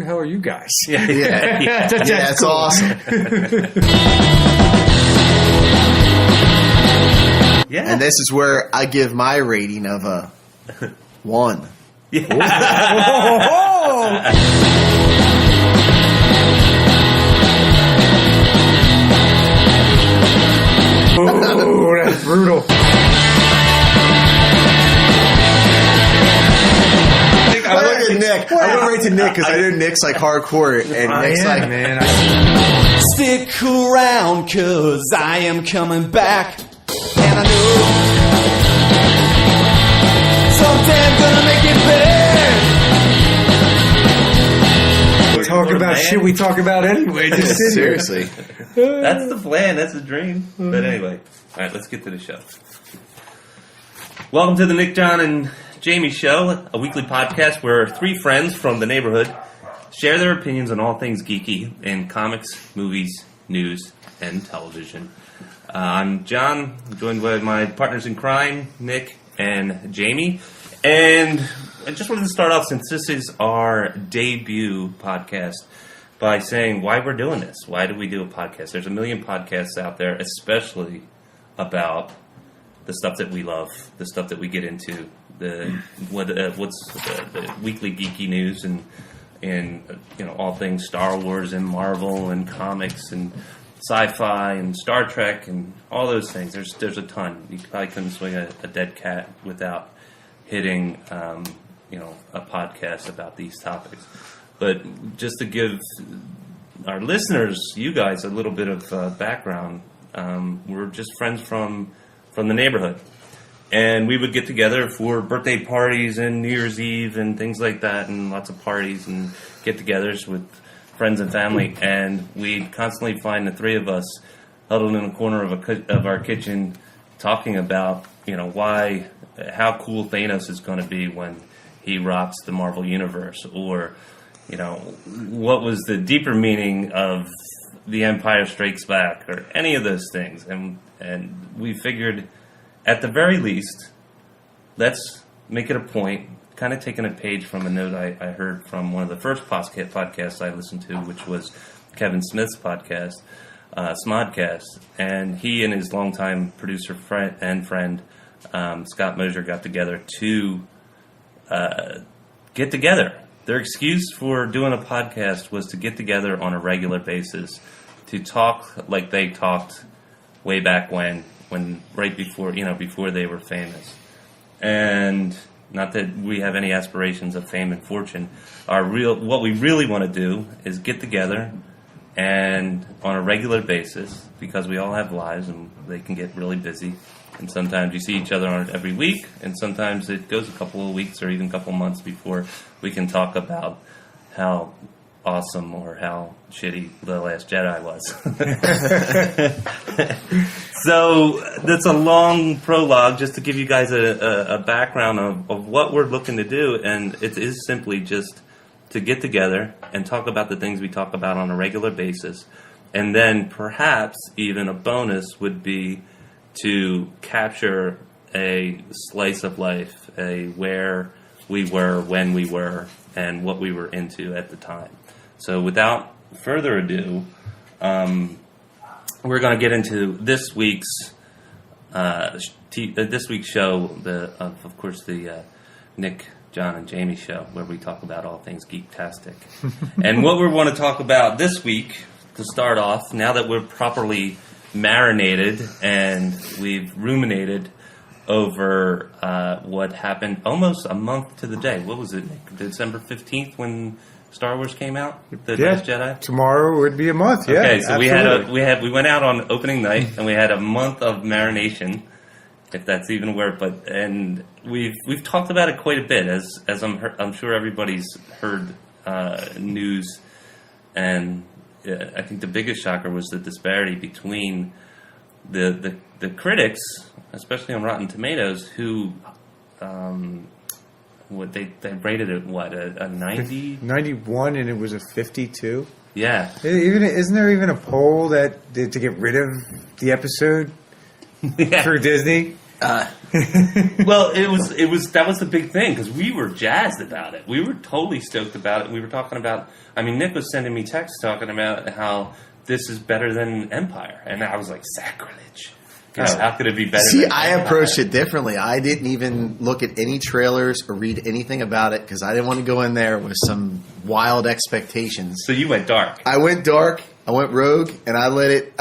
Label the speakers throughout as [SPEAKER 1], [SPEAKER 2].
[SPEAKER 1] the hell are you guys?
[SPEAKER 2] Yeah, that's
[SPEAKER 1] cool.
[SPEAKER 2] awesome.
[SPEAKER 3] Yeah.
[SPEAKER 2] And this is where I give my rating of a 1.
[SPEAKER 1] Oh, that's brutal.
[SPEAKER 2] I look at Nick. I went right to Nick because I know Nick's like hardcore, and Nick's like,
[SPEAKER 1] man.
[SPEAKER 4] Stick around, cause I am coming back. And I know someday I'm gonna make it better.
[SPEAKER 1] Talk about shit we talk about anyway. Just sit here.
[SPEAKER 2] seriously.
[SPEAKER 3] That's the plan. That's the dream. But anyway, all right, let's get to the show. Welcome to the Nick, Jon, and Jamie Show, a weekly podcast where 3 friends from the neighborhood share their opinions on all things geeky in comics, movies, news, and television. I'm John, joined by my partners in crime, Nick and Jamie. And I just wanted to start off, since this is our debut podcast, by saying why we're doing this. Why do we do a podcast? There's a million podcasts out there, especially about the stuff that we love, the stuff that we get into, what's the weekly geeky news, and all things Star Wars and Marvel and comics and sci-fi and Star Trek and all those things. There's a ton. You probably couldn't swing a dead cat without hitting a podcast about these topics. But just to give our listeners, you guys, a little bit of background, we're just friends from the neighborhood. And we would get together for birthday parties and New Year's Eve and things like that, and lots of parties and get-togethers with friends and family. And we'd constantly find the 3 of us huddled in a corner of our kitchen talking about, how cool Thanos is going to be when he rocks the Marvel Universe, or what was the deeper meaning of The Empire Strikes Back, or any of those things. And we figured, at the very least, let's make it a point, kind of taking a page from a note I heard from one of the first podcasts I listened to, which was Kevin Smith's podcast, Smodcast. And he and his longtime producer and friend, Scott Mosier, got together to get together. Their excuse for doing a podcast was to get together on a regular basis to talk like they talked way back when right before they were famous. And not that we have any aspirations of fame and fortune. What we really want to do is get together and on a regular basis, because we all have lives and they can get really busy. And sometimes you see each other every week, and sometimes it goes a couple of weeks or even a couple of months before we can talk about how awesome or how shitty The Last Jedi was. So that's a long prologue just to give you guys a background of what we're looking to do, and it is simply just to get together and talk about the things we talk about on a regular basis. And then perhaps even a bonus would be to capture a slice of life, where we were, when we were, and what we were into at the time. So without further ado, we're going to get into this week's show, of course, the Nick, Jon, and Jamie Show, where we talk about all things geek-tastic. And what we want to talk about this week, to start off, now that we're properly marinated and we've ruminated over what happened almost a month to the day. What was it, Nick? December 15th when Star Wars came out? The Last Jedi?
[SPEAKER 1] Tomorrow would be a month, yeah.
[SPEAKER 3] Okay, so
[SPEAKER 1] absolutely.
[SPEAKER 3] we went out on opening night and we had a month of marination, if that's even a word. And we've talked about it quite a bit, as I'm sure everybody's heard news. And I think the biggest shocker was the disparity between the critics, especially on Rotten Tomatoes, who they rated it a 90?
[SPEAKER 1] 91, and it was a 52.
[SPEAKER 3] Yeah.
[SPEAKER 1] Isn't there even a poll that to get rid of the episode for Disney?
[SPEAKER 3] Well, that was the big thing because we were jazzed about it. We were totally stoked about it. We were talking about. I mean, Nick was sending me texts talking about how this is better than Empire, and I was like, sacrilege. How could it be better?
[SPEAKER 2] See,
[SPEAKER 3] than
[SPEAKER 2] I
[SPEAKER 3] Empire?
[SPEAKER 2] approached it differently. I didn't even look at any trailers or read anything about it because I didn't want to go in there with some wild expectations.
[SPEAKER 3] So you went dark.
[SPEAKER 2] I went dark. I went rogue, and I let it.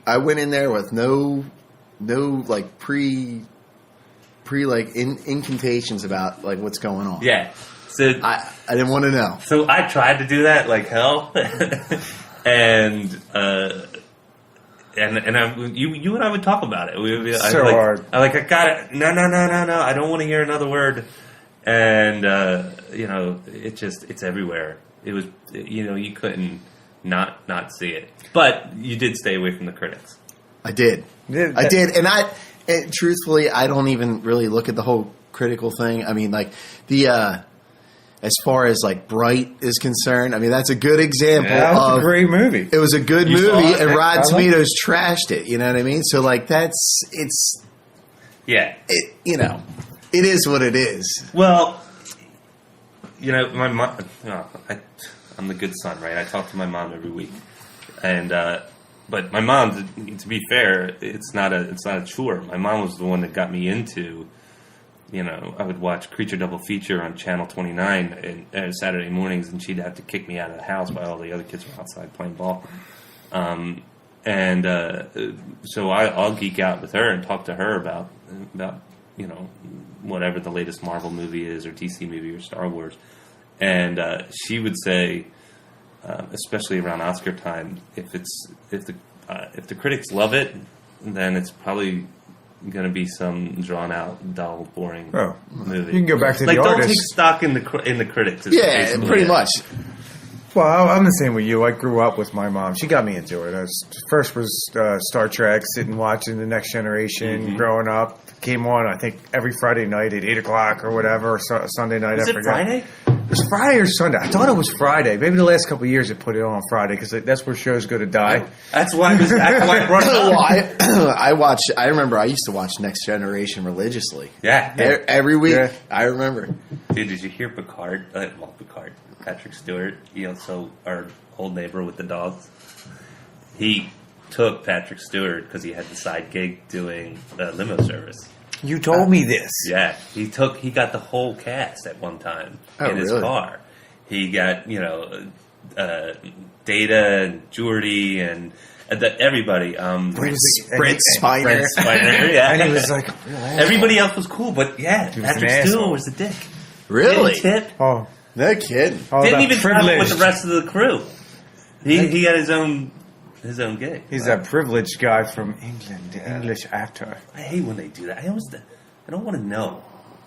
[SPEAKER 2] I went in there with no like pre like incantations about like what's going on.
[SPEAKER 3] Yeah. So
[SPEAKER 2] I didn't want to know.
[SPEAKER 3] So I tried to do that like hell, and you and I would talk about it. We would be
[SPEAKER 1] hard.
[SPEAKER 3] I got it. No. I don't want to hear another word. And it's everywhere. It was you couldn't not see it, but you did stay away from the critics.
[SPEAKER 2] I did, and truthfully, I don't even really look at the whole critical thing. I mean, like as far as like Bright is concerned, I mean that's a good example.
[SPEAKER 1] Yeah, that was
[SPEAKER 2] of
[SPEAKER 1] a great movie.
[SPEAKER 2] It was a good
[SPEAKER 3] You saw
[SPEAKER 2] movie,
[SPEAKER 3] it?
[SPEAKER 2] and Rotten
[SPEAKER 1] I
[SPEAKER 2] Tomatoes trashed it. You know what I mean? So like
[SPEAKER 3] Yeah.
[SPEAKER 2] It is what it is.
[SPEAKER 3] Well, my mom. I'm the good son, right? I talk to my mom every week, and but my mom, to be fair, it's not a chore. My mom was the one that got me into. I would watch Creature Double Feature on Channel 29 Saturday mornings, and she'd have to kick me out of the house while all the other kids were outside playing ball. So I'll geek out with her and talk to her about whatever the latest Marvel movie is, or DC movie, or Star Wars. And she would say, especially around Oscar time, if the critics love it, then it's probably going to be some drawn out, dull, boring movie.
[SPEAKER 1] You can go back to
[SPEAKER 3] like
[SPEAKER 1] the
[SPEAKER 3] don't
[SPEAKER 1] artist.
[SPEAKER 3] take stock in the critics. is
[SPEAKER 2] Yeah,
[SPEAKER 3] basically
[SPEAKER 2] pretty
[SPEAKER 3] it.
[SPEAKER 2] much.
[SPEAKER 1] Well, I'm the same with you. I grew up with my mom. She got me into it. First was Star Trek, sitting watching The Next Generation, growing up. Came on, I think, every Friday night at 8 o'clock or whatever, or Sunday night.
[SPEAKER 3] Is
[SPEAKER 1] I
[SPEAKER 3] it
[SPEAKER 1] forgot.
[SPEAKER 3] Friday?
[SPEAKER 1] It was Friday or Sunday. I thought it was Friday. Maybe the last couple of years it put it on Friday because that's where shows go to die.
[SPEAKER 3] That's why I brought it up.
[SPEAKER 2] Well, I remember I used to watch Next Generation religiously.
[SPEAKER 3] Yeah.
[SPEAKER 2] Every week.
[SPEAKER 1] Yeah.
[SPEAKER 2] I remember.
[SPEAKER 3] Dude, did you hear Picard? Patrick Stewart, so our old neighbor with the dogs. He took Patrick Stewart because he had the side gig doing limo service.
[SPEAKER 1] You told me this.
[SPEAKER 3] Yeah, he got the whole cast at one time in his
[SPEAKER 2] really?
[SPEAKER 3] car. He got Data and Geordi and everybody.
[SPEAKER 2] Brent
[SPEAKER 3] Brent
[SPEAKER 2] Spiner.
[SPEAKER 3] Spiner, yeah.
[SPEAKER 1] And he was like,
[SPEAKER 3] Everybody else was cool, but yeah,
[SPEAKER 1] was
[SPEAKER 3] Patrick
[SPEAKER 1] an
[SPEAKER 3] Stewart
[SPEAKER 1] asshole.
[SPEAKER 3] was a dick.
[SPEAKER 2] Really?
[SPEAKER 3] Didn't tip.
[SPEAKER 1] oh,
[SPEAKER 2] No kidding.
[SPEAKER 1] all
[SPEAKER 3] Didn't
[SPEAKER 1] that
[SPEAKER 3] even travel with
[SPEAKER 1] privileged.
[SPEAKER 3] the rest of the crew. He had his own gig.
[SPEAKER 1] He's that privileged guy from England, the English actor.
[SPEAKER 3] I hate when they do that. I don't want to know.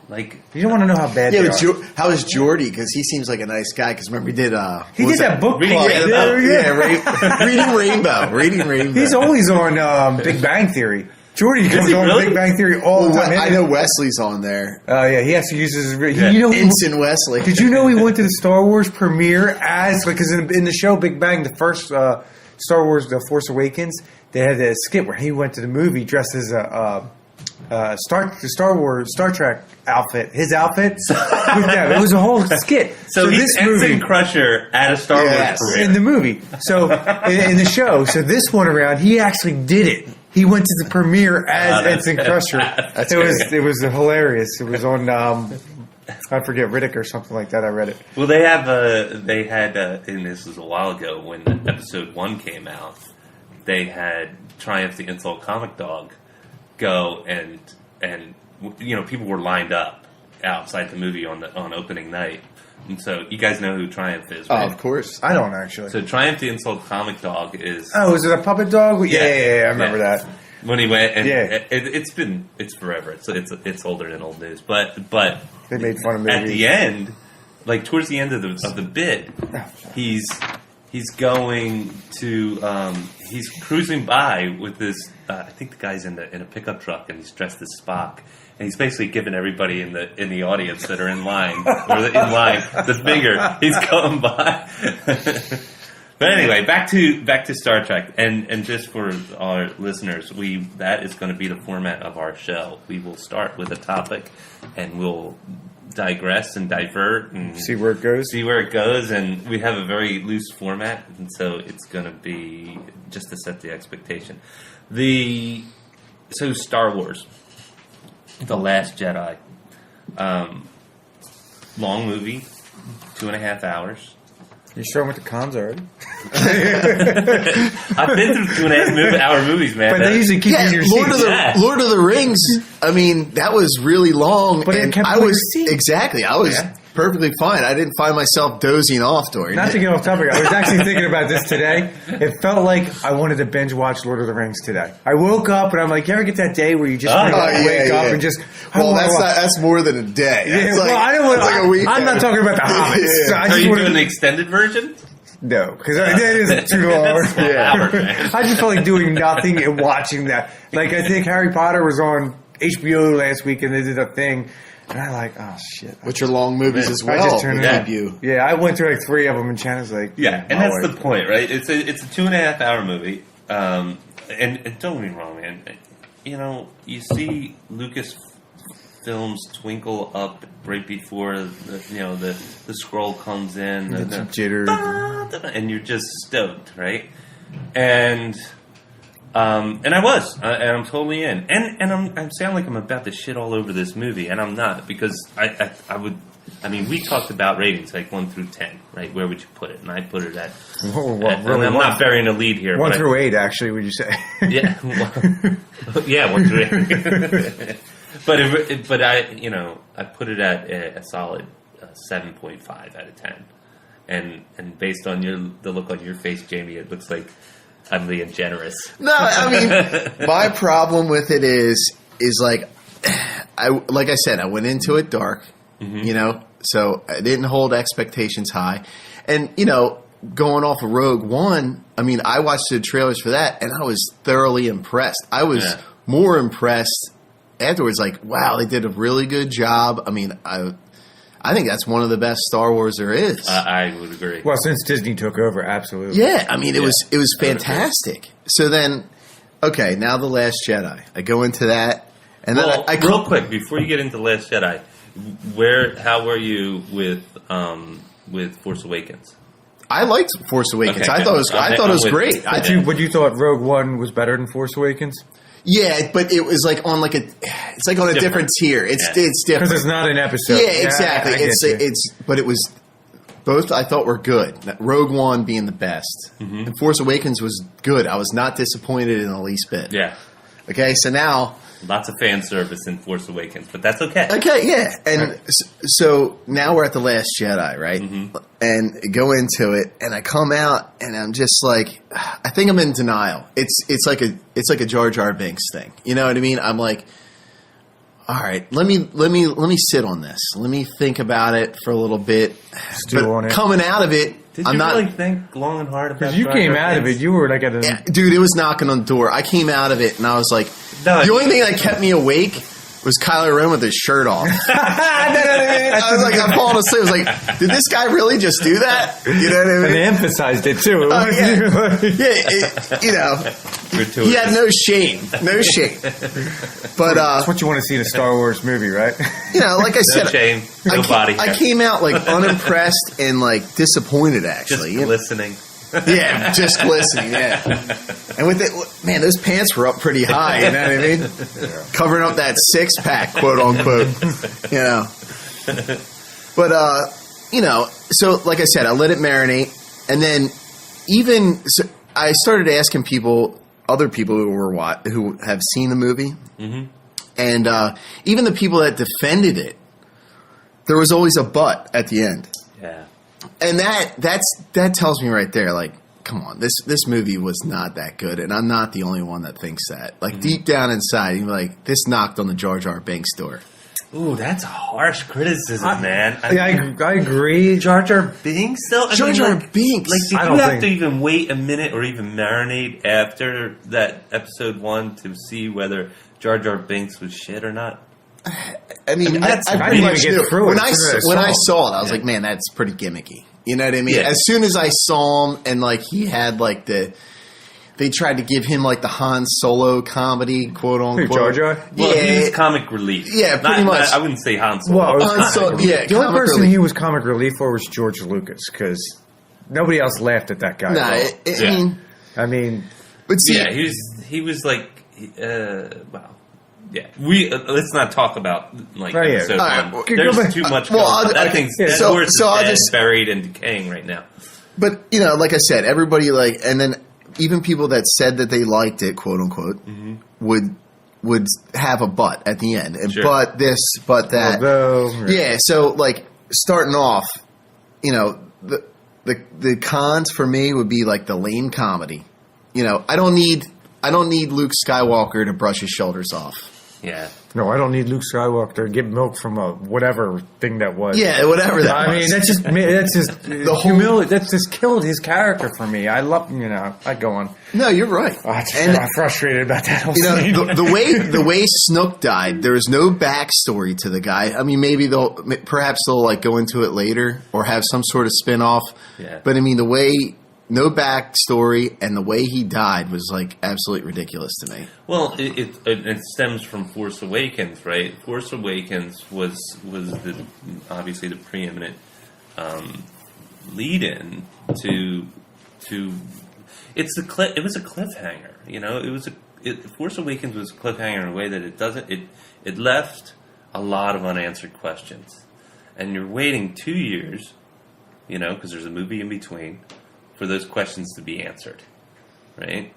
[SPEAKER 3] Like,
[SPEAKER 1] You don't want to know how bad
[SPEAKER 2] Yeah,
[SPEAKER 1] they
[SPEAKER 2] but
[SPEAKER 1] are.
[SPEAKER 2] how is Jordy? Because he seems like a nice guy. Because remember, he did.
[SPEAKER 1] He did that book
[SPEAKER 3] Reading
[SPEAKER 1] club.
[SPEAKER 3] Rainbow.
[SPEAKER 2] Reading Rainbow. Reading Rainbow.
[SPEAKER 1] He's always on Big Bang Theory. Jordy comes
[SPEAKER 3] he
[SPEAKER 1] on
[SPEAKER 3] really?
[SPEAKER 1] Big Bang Theory all the time.
[SPEAKER 2] I know Wesley's on there.
[SPEAKER 1] Oh, yeah, he has to use his...
[SPEAKER 3] Yeah.
[SPEAKER 1] You know,
[SPEAKER 2] Ensign Wesley.
[SPEAKER 1] did you know he went to the Star Wars premiere as... Because in the show Big Bang, the first Star Wars, The Force Awakens, they had a skit where he went to the movie dressed as a Star Trek outfit. His outfit with them. It was a whole skit.
[SPEAKER 3] so he's Ensign Crusher at a Star
[SPEAKER 2] Yes.
[SPEAKER 3] Wars premiere.
[SPEAKER 1] in the movie. So in the show, so this one around, he actually did it. He went to the premiere as Ensign Crusher. It was hilarious. It was on I forget, Riddick or something like that. I read it.
[SPEAKER 3] Well, they had, and this was a while ago when episode 1 came out, they had Triumph the Insult Comic Dog go and people were lined up outside the movie on opening night. And so you guys know who Triumph is,
[SPEAKER 2] Oh,
[SPEAKER 3] right?
[SPEAKER 2] of course.
[SPEAKER 1] I don't actually.
[SPEAKER 3] So Triumph the Insult Comic Dog is...
[SPEAKER 1] Oh, is it a puppet dog? Yeah, I remember that.
[SPEAKER 3] When he went, and
[SPEAKER 1] Yeah.
[SPEAKER 3] it's forever. It's older than old news, but
[SPEAKER 1] They made fun of movies.
[SPEAKER 3] at the end, like towards the end of the bid, he's going to he's cruising by with this. I think the guy's in a pickup truck, and he's dressed as Spock, and he's basically giving everybody in the audience that are in line the finger. He's going by. But anyway, back to Star Trek, and just for our listeners, that is going to be the format of our show. We will start with a topic, and we'll digress and divert and
[SPEAKER 1] see where it goes.
[SPEAKER 3] And we have a very loose format, and so it's going to be just to set the expectation. So Star Wars, The Last Jedi, long movie, 2.5 hours.
[SPEAKER 1] You showing with the cons already?
[SPEAKER 3] I've been through 2.5-hour movies, man.
[SPEAKER 1] But they usually keep you in your seats.
[SPEAKER 2] Lord of the Rings. I mean, that was really long,
[SPEAKER 1] but
[SPEAKER 2] and I was perfectly fine. I didn't find myself dozing off during it.
[SPEAKER 1] Not to get off topic, I was actually thinking about this today. It felt like I wanted to binge watch Lord of the Rings today. I woke up and I'm like, you ever get that day where you just want to wake up and just...
[SPEAKER 2] Well, that's more than a day.
[SPEAKER 1] Yeah, well, I don't want like a weekend. I'm not talking about the Hobbits.
[SPEAKER 3] So are you doing the extended version?
[SPEAKER 1] No, because that is too long. I just felt like doing nothing and watching that. Like, I think Harry Potter was on HBO last week and they did a thing. And I'm like, oh, shit.
[SPEAKER 2] Which are long movies as well.
[SPEAKER 1] I just turned it on. Yeah, I went through like 3 of them, and Shanna's like...
[SPEAKER 3] Yeah, and that's the point, right? It's a 2.5-hour movie. And don't get me wrong, man. You know, you see Lucas films twinkle up right before the scroll comes in.
[SPEAKER 1] The jitters.
[SPEAKER 3] And you're just stoked, right? And I was, and I'm totally in, and I'm sound like I'm about to shit all over this movie, and I'm not, because I would. I mean, we talked about ratings like 1 through 10, right? Where would you put it? And I put it at.
[SPEAKER 1] Really,
[SPEAKER 3] and I'm not burying a lead here.
[SPEAKER 1] 1 through 8, actually. Would you say?
[SPEAKER 3] Yeah, 1 through 8. but I put it at a solid 7.5 out of 10, and based on the look on your face, Jamie, it looks like I'm being generous.
[SPEAKER 2] No, I mean, my problem with it is like I said, I went into it dark, so I didn't hold expectations high. And, going off of Rogue One, I mean, I watched the trailers for that, and I was thoroughly impressed. I was more impressed afterwards, like, wow, they did a really good job. I mean, I think that's one of the best Star Wars there is.
[SPEAKER 3] I would agree.
[SPEAKER 1] Well, since Disney took over, absolutely.
[SPEAKER 2] Yeah, I mean, it was fantastic. So then, okay, now The Last Jedi. I go into that, and then I
[SPEAKER 3] real quick before you get into Last Jedi, how were you with Force Awakens?
[SPEAKER 2] I liked Force Awakens. Okay, I thought it was great.
[SPEAKER 1] But you thought Rogue One was better than Force Awakens?
[SPEAKER 2] Yeah, but it was like on it's like on a different tier. It's different
[SPEAKER 1] because it's not an episode.
[SPEAKER 2] Yeah, exactly. But it was both. I thought were good. Rogue One being the best, and Force Awakens was good. I was not disappointed in the least bit.
[SPEAKER 3] Yeah.
[SPEAKER 2] Okay, so now
[SPEAKER 3] lots of fan service in Force Awakens, but that's okay.
[SPEAKER 2] Okay, yeah, and so now we're at The Last Jedi, right? And go into it, and I come out, and I'm just like, I think I'm in denial. It's like a Jar Jar Binks thing. You know what I mean? I'm like, all right, let me sit on this. Let me think about it for a little bit.
[SPEAKER 1] Stew on it.
[SPEAKER 2] Coming out of it.
[SPEAKER 3] Did you really think long and hard about it?
[SPEAKER 1] Because you came out of it, you were like at a...
[SPEAKER 2] Yeah, dude, it was knocking on the door. I came out of it, and I was like... the only thing that kept me awake was Kylo Ren with his shirt off. I was like, I'm falling asleep. I was like, did this guy really just do that? You know what I mean?
[SPEAKER 1] And they emphasized it, too.
[SPEAKER 2] He had no shame. No shame. But
[SPEAKER 1] that's what you want to see in a Star Wars movie, right?
[SPEAKER 2] Like I said...
[SPEAKER 3] No shame, no body.
[SPEAKER 2] I came out, like, unimpressed and, like, disappointed, actually.
[SPEAKER 3] Just listening.
[SPEAKER 2] Yeah, just listening, yeah. And with it, man, those pants were up pretty high, you know what I mean? Yeah. Covering up that six-pack, quote unquote. But, so like I said, I let it marinate. And then I started asking other people who have seen the movie. And even the people that defended it, there was always a but at the end.
[SPEAKER 3] Yeah.
[SPEAKER 2] And that tells me right there, like, come on, this movie was not that good, and I'm not the only one that thinks that. Like, deep down inside, you're like, this knocked on the Jar Jar Binks door.
[SPEAKER 3] Ooh, that's a harsh criticism, man.
[SPEAKER 1] I agree.
[SPEAKER 3] Jar Jar Binks, though?
[SPEAKER 2] Jar Jar Binks.
[SPEAKER 3] Like, did you have to even wait a minute or even marinate after that episode 1 to see whether Jar Jar Binks was shit or not?
[SPEAKER 2] I mean, I pretty much knew. When I saw it, I was like, man, that's pretty gimmicky. You know what I mean?
[SPEAKER 3] Yeah.
[SPEAKER 2] As soon as I saw him and like he had like they tried to give him like the Han Solo comedy, quote unquote.
[SPEAKER 1] Jar Jar?
[SPEAKER 3] Well,
[SPEAKER 2] Yeah,
[SPEAKER 3] he was comic relief.
[SPEAKER 2] Yeah, pretty much.
[SPEAKER 3] I wouldn't say Han Solo.
[SPEAKER 1] Well,
[SPEAKER 2] Han Solo, yeah,
[SPEAKER 1] the only
[SPEAKER 2] comic
[SPEAKER 1] person
[SPEAKER 2] relief.
[SPEAKER 1] he was comic relief for was George Lucas because nobody else laughed at that guy.
[SPEAKER 2] Nah,
[SPEAKER 1] at all. I mean,
[SPEAKER 2] but see,
[SPEAKER 3] yeah, he was like, wow. Yeah, let's not talk about like
[SPEAKER 1] Right, yeah.
[SPEAKER 3] episode
[SPEAKER 2] All right,
[SPEAKER 3] one.
[SPEAKER 2] well,
[SPEAKER 3] There's too much.
[SPEAKER 2] well,
[SPEAKER 3] going on. That
[SPEAKER 2] okay,
[SPEAKER 3] thing's
[SPEAKER 2] yeah,
[SPEAKER 3] that
[SPEAKER 2] so-
[SPEAKER 3] horse is
[SPEAKER 2] so I'll
[SPEAKER 3] dead,
[SPEAKER 2] just-
[SPEAKER 3] buried and decaying right now.
[SPEAKER 2] but you know, like I said, everybody like, and then even people that said that they liked it, quote unquote, would have a but at the end, and
[SPEAKER 3] Sure.
[SPEAKER 2] but this, but that.
[SPEAKER 1] although,
[SPEAKER 2] Yeah, so like starting off, you know, the cons for me would be like the lame comedy. You know, I don't need Luke Skywalker to brush his shoulders off.
[SPEAKER 3] Yeah,
[SPEAKER 1] no, I don't need Luke Skywalker to get milk from a whatever thing that was.
[SPEAKER 2] Yeah, whatever that
[SPEAKER 1] I
[SPEAKER 2] was.
[SPEAKER 1] mean, that's just the humility. That's just killed his character for me. I love, I go on.
[SPEAKER 2] No, you're right.
[SPEAKER 1] I'm frustrated about that whole
[SPEAKER 2] You know,
[SPEAKER 1] scene.
[SPEAKER 2] the way Snook died, there was no backstory to the guy. I mean, maybe perhaps they'll like go into it later or have some sort of spin-off.
[SPEAKER 3] Yeah.
[SPEAKER 2] But I mean, the way no backstory and the way he died was like absolutely ridiculous to me.
[SPEAKER 3] well, it stems from Force Awakens, right? Force Awakens was obviously the preeminent lead-in to it was a cliffhanger, you know. Force Awakens was a cliffhanger in a way that it left a lot of unanswered questions, and you're waiting 2 years, you know, because there's a movie in between, for those questions to be answered, right?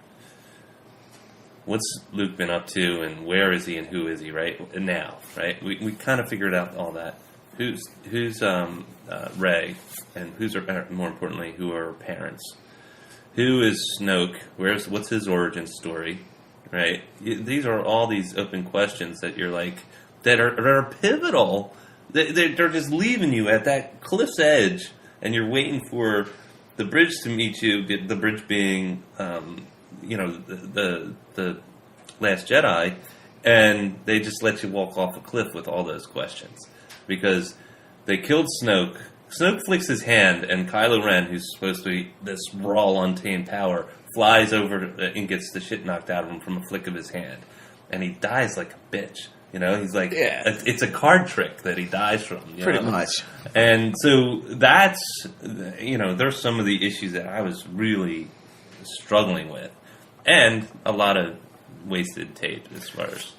[SPEAKER 3] What's Luke been up to, and where is he, and who is he, right? And now, right? We kind of figured out all that. Who's Rey, and more importantly, who are her parents? Who is Snoke? What's his origin story? Right? These are all these open questions that you're like that are pivotal. They're just leaving you at that cliff's edge, and you're waiting for the bridge to meet you. The bridge being, the Last Jedi, and they just let you walk off a cliff with all those questions because they killed Snoke. Snoke flicks his hand, and Kylo Ren, who's supposed to be this raw, untamed power, flies over and gets the shit knocked out of him from a flick of his hand. And he dies like a bitch. You know, he's like, it's a card trick that he dies from.
[SPEAKER 2] Pretty much.
[SPEAKER 3] And so that's, there's some of the issues that I was really struggling with. And a lot of wasted tape as far as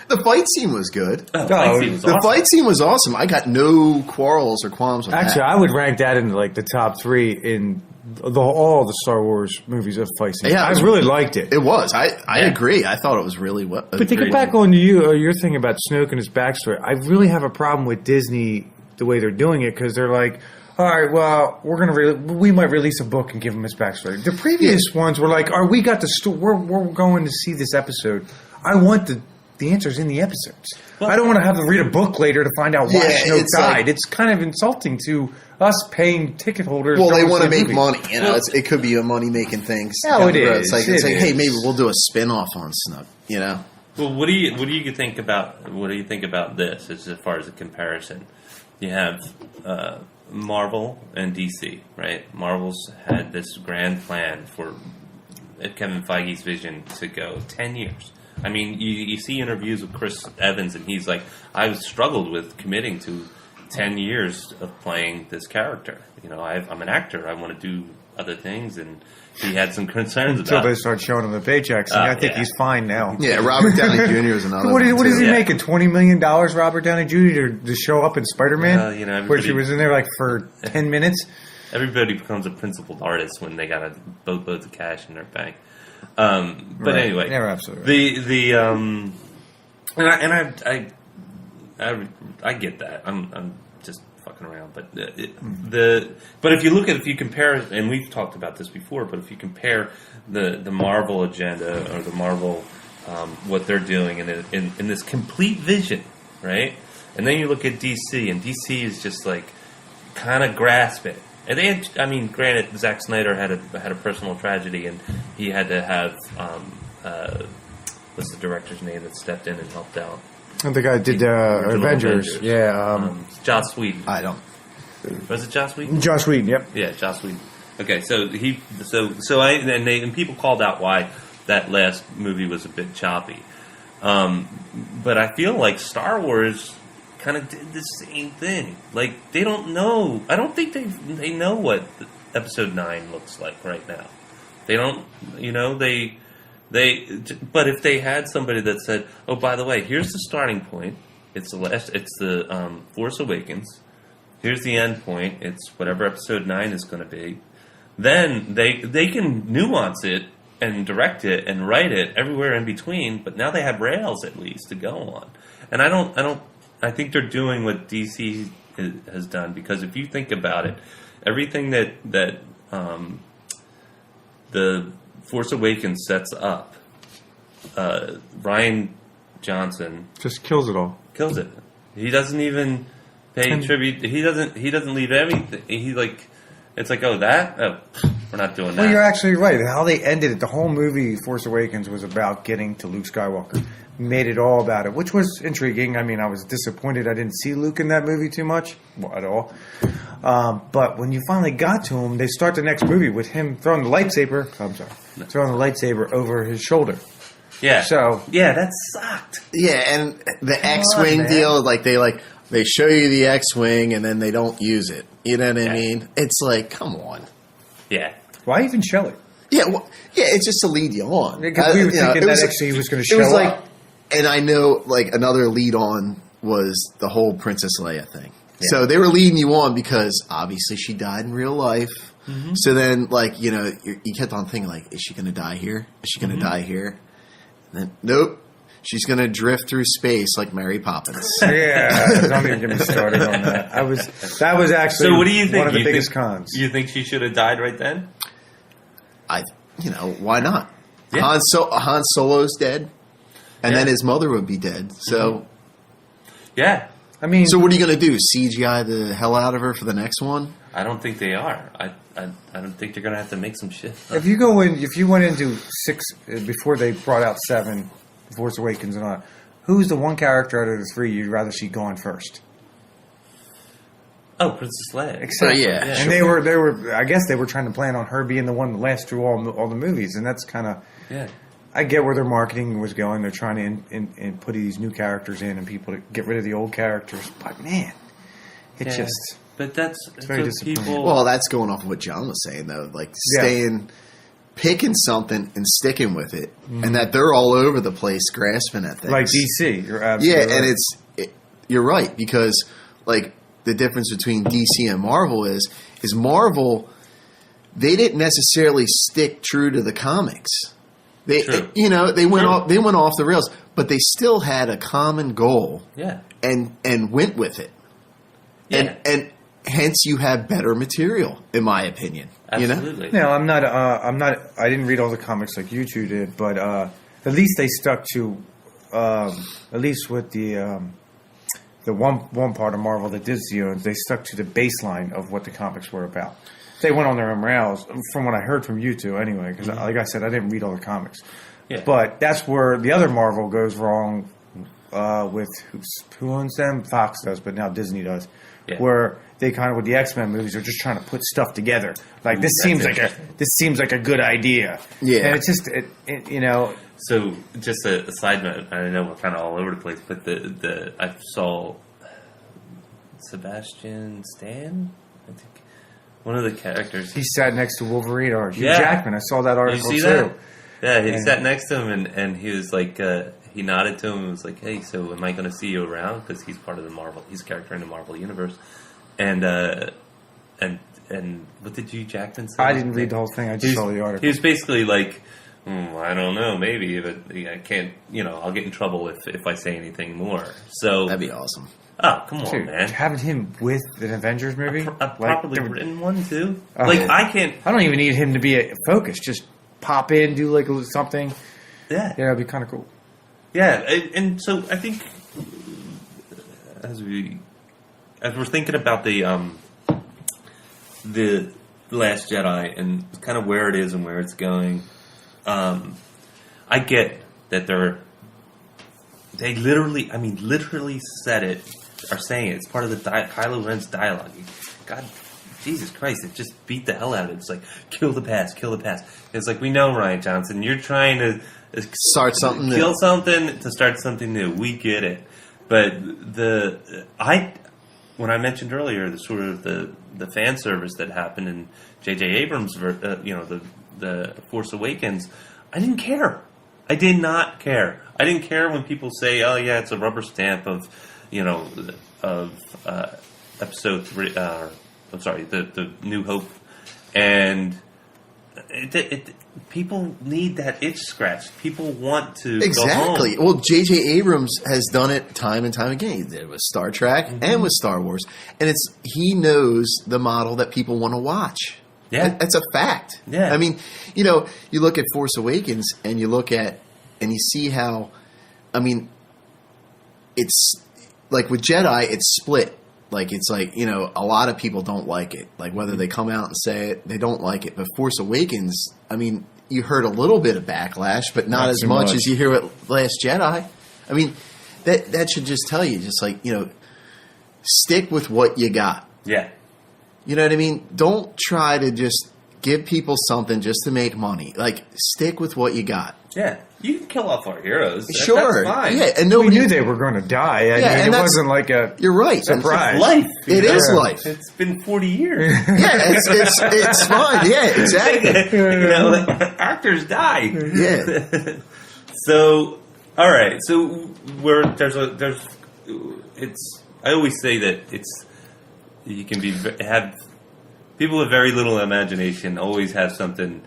[SPEAKER 2] The fight scene was good.
[SPEAKER 3] The
[SPEAKER 2] Fight scene was awesome. I got no quarrels or qualms with
[SPEAKER 1] Actually,
[SPEAKER 2] that.
[SPEAKER 1] I would rank that in like the top 3 in all the Star Wars movies of fight scenes.
[SPEAKER 2] Yeah,
[SPEAKER 1] I really liked it.
[SPEAKER 2] It was. I agree. I thought it was really well.
[SPEAKER 1] But to get back on to your thing about Snoke and his backstory, I really have a problem with Disney the way they're doing it because they're like, all right, well, we might release a book and give him his backstory. The previous ones were like, we got the we're going to see this episode. I want the answers in the episodes. Well, I don't want to have to read a book later to find out why Snoke died. It's kind of insulting to us paying ticket holders.
[SPEAKER 2] Well, they want to make money. You know, it could be a money-making thing.
[SPEAKER 1] Oh, it is.
[SPEAKER 2] It's like, hey, maybe we'll do a spin-off on Snoke, you know?
[SPEAKER 3] Well, what do you think about this as far as a comparison? You have Marvel and DC, right? Marvel's had this grand plan for Kevin Feige's vision to go 10 years. I mean, you see interviews with Chris Evans, and he's like, I've struggled with committing to 10 years of playing this character. You know, I'm an actor. I want to do other things, and he had some concerns
[SPEAKER 1] until
[SPEAKER 3] about
[SPEAKER 1] they start showing him the paychecks. And I think he's fine now.
[SPEAKER 2] Yeah, Robert Downey Jr. is another
[SPEAKER 1] What
[SPEAKER 2] one,
[SPEAKER 1] is he
[SPEAKER 2] too.
[SPEAKER 1] making? $20 million, Robert Downey Jr. to show up in Spider-Man? Where she was in there like for 10 minutes?
[SPEAKER 3] Everybody becomes a principled artist when they got a boatloads of cash in their bank. But anyway,
[SPEAKER 1] yeah, absolutely.
[SPEAKER 3] I get that. I'm just fucking around, but if you compare, and we've talked about this before, but if you compare the Marvel agenda or the Marvel what they're doing in this complete vision, right? And then you look at DC, and DC is just like kind of grasp it. And granted, Zack Snyder had a personal tragedy, and he had to have what's the director's name that stepped in and helped out?
[SPEAKER 1] The guy did Avengers. Yeah.
[SPEAKER 3] Joss Whedon.
[SPEAKER 2] I don't.
[SPEAKER 3] Was it Joss Whedon?
[SPEAKER 1] Joss Whedon, yep.
[SPEAKER 3] Yeah, Joss Whedon. Okay, and people called out why that last movie was a bit choppy. But I feel like Star Wars kind of did the same thing. Like, they don't know. I don't think they know what Episode 9 looks like right now. They don't, but if they had somebody that said, oh, by the way, here's the starting point. It's the Force Awakens. Here's the end point. It's whatever Episode 9 is going to be. Then they can nuance it and direct it and write it everywhere in between. But now they have rails at least to go on. And I think they're doing what DC has done, because if you think about it, everything that the Force Awakens sets up, Rian Johnson
[SPEAKER 1] just kills it all.
[SPEAKER 3] Kills it. He doesn't even pay tribute. He doesn't leave anything. It's like, we're not doing that.
[SPEAKER 1] Well, you're actually right. How they ended it, the whole movie Force Awakens was about getting to Luke Skywalker. Made it all about it, which was intriguing. I mean, I was disappointed I didn't see Luke in that movie too much, at all. But when you finally got to him, they start the next movie with him throwing the lightsaber. Throwing the lightsaber over his shoulder.
[SPEAKER 3] Yeah.
[SPEAKER 1] So
[SPEAKER 3] that sucked.
[SPEAKER 2] Yeah, and the X-wing deal, they show you the X-wing and then they don't use it. You know what I mean? It's like, come on.
[SPEAKER 3] Yeah.
[SPEAKER 1] Why even show it?
[SPEAKER 2] Yeah, it's just to lead you on.
[SPEAKER 1] Because we were thinking that actually he was going to show up.
[SPEAKER 2] And I know, another lead on was the whole Princess Leia thing. Yeah. So they were leading you on because obviously she died in real life. Mm-hmm. So then, you kept on thinking, is she going to die here? Is she going to die here? And then, nope. She's going to drift through space like Mary Poppins.
[SPEAKER 1] Yeah. Don't even get me started on that. That was actually
[SPEAKER 3] so what do you think?
[SPEAKER 1] One of the biggest cons.
[SPEAKER 3] You think she should have died right then?
[SPEAKER 2] Why not?
[SPEAKER 3] Yeah.
[SPEAKER 2] Han Solo's dead. And then his mother would be dead. So,
[SPEAKER 3] yeah.
[SPEAKER 1] I mean,
[SPEAKER 2] so what are you going to do? CGI the hell out of her for the next one?
[SPEAKER 3] I don't think they are. I don't think they're going to have to make some shit.
[SPEAKER 1] If you went into 6 before they brought out 7, Force Awakens and all that, who's the one character out of the 3 you'd rather see gone first?
[SPEAKER 3] Oh, Princess Leia.
[SPEAKER 1] Exactly.
[SPEAKER 2] Yeah.
[SPEAKER 1] And they were. I guess they were trying to plan on her being the one that lasts through all the movies, and that's kind of.
[SPEAKER 3] Yeah.
[SPEAKER 1] I get where their marketing was going. They're trying to put these new characters in and people to get rid of the old characters. But man, just.
[SPEAKER 3] But it's
[SPEAKER 1] very disappointing.
[SPEAKER 2] Well, that's going off of what John was saying, though. Picking something and sticking with it, and that they're all over the place grasping at things.
[SPEAKER 1] Like DC, you're absolutely right.
[SPEAKER 2] And you're right, because the difference between DC and Marvel is Marvel, they didn't necessarily stick true to the comics. They went off the rails, but they still had a common goal.
[SPEAKER 3] Yeah.
[SPEAKER 2] And went with it.
[SPEAKER 3] Yeah.
[SPEAKER 2] And hence you have better material, in my opinion.
[SPEAKER 3] Absolutely.
[SPEAKER 1] No, I'm not. I didn't read all the comics like you two did, but at least they stuck to, at least with the one part of Marvel that Disney owns, they stuck to the baseline of what the comics were about. They went on their own rails, from what I heard from you two, anyway. Because, like I said, I didn't read all the comics.
[SPEAKER 3] Yeah.
[SPEAKER 1] But that's where the other Marvel goes wrong with who owns them. Fox does, but now Disney does. Yeah. Where they kind of, with the X-Men movies, are just trying to put stuff together. This seems like a good idea.
[SPEAKER 2] Yeah,
[SPEAKER 1] and it's just
[SPEAKER 3] So, just a side note. I know we're kind of all over the place, but I saw Sebastian Stan, I think, one of the characters.
[SPEAKER 1] He sat next to Wolverine or Hugh Jackman. I saw that article
[SPEAKER 3] you see
[SPEAKER 1] too.
[SPEAKER 3] That? Yeah, he sat next to him and he was like, he nodded to him and was like, "Hey, so am I going to see you around?" Because he's part of the Marvel. He's a character in the Marvel universe. And what did Hugh Jackman say?
[SPEAKER 1] I didn't read the whole thing. I just saw the article.
[SPEAKER 3] He was basically like, I don't know, maybe, but I can't. I'll get in trouble if I say anything more. So
[SPEAKER 2] that'd be awesome.
[SPEAKER 3] Oh, come on, man!
[SPEAKER 1] Having him with an Avengers movie,
[SPEAKER 3] a properly written one too.
[SPEAKER 1] I
[SPEAKER 3] can't.
[SPEAKER 1] I don't even need him to be a focus. Just pop in, do something.
[SPEAKER 3] Yeah,
[SPEAKER 1] it'd be kind of cool.
[SPEAKER 3] Yeah, and so I think as we're thinking about the Last Jedi and kind of where it is and where it's going, I get that they literally said it are saying it. It's part of the Kylo Ren's dialogue. God, Jesus Christ! It just beat the hell out of it. It's like kill the past, kill the past. It's like we know, Rian Johnson, you're trying to
[SPEAKER 2] start something
[SPEAKER 3] kill
[SPEAKER 2] new.
[SPEAKER 3] something to start something new. We get it, but when I mentioned earlier the sort of the fan service that happened in J.J. Abrams, the Force Awakens, I didn't care. I did not care. I didn't care when people say, "Oh yeah, it's a rubber stamp of episode 3." I'm sorry, the New Hope, and people need that itch scratched. People want to
[SPEAKER 2] exactly.
[SPEAKER 3] go home.
[SPEAKER 2] Well, J.J. Abrams has done it time and time again. He did it with Star Trek and with Star Wars, and he knows the model that people want to watch.
[SPEAKER 3] Yeah,
[SPEAKER 2] that's a fact.
[SPEAKER 3] Yeah,
[SPEAKER 2] I mean, you look at Force Awakens and you see how, I mean, it's like with Jedi, it's split. Like it's like, a lot of people don't like it. Like whether they come out and say it, they don't like it. But Force Awakens, I mean, you heard a little bit of backlash, but not as much as you hear with Last Jedi. I mean, that should just tell you, just like, stick with what you got.
[SPEAKER 3] Yeah.
[SPEAKER 2] You know what I mean? Don't try to just give people something just to make money. Like, stick with what you got.
[SPEAKER 3] Yeah. You can kill off our heroes.
[SPEAKER 2] Sure.
[SPEAKER 3] That's fine.
[SPEAKER 2] Yeah, and
[SPEAKER 1] we knew they were going to die. I mean, it wasn't like a
[SPEAKER 2] you're right.
[SPEAKER 1] surprise.
[SPEAKER 3] It's life.
[SPEAKER 2] It is life.
[SPEAKER 3] It's been 40 years.
[SPEAKER 2] Yeah, it's fine. Yeah, exactly.
[SPEAKER 3] Actors die.
[SPEAKER 2] Yeah.
[SPEAKER 3] So, all right. So I always say that you can have people with very little imagination always have something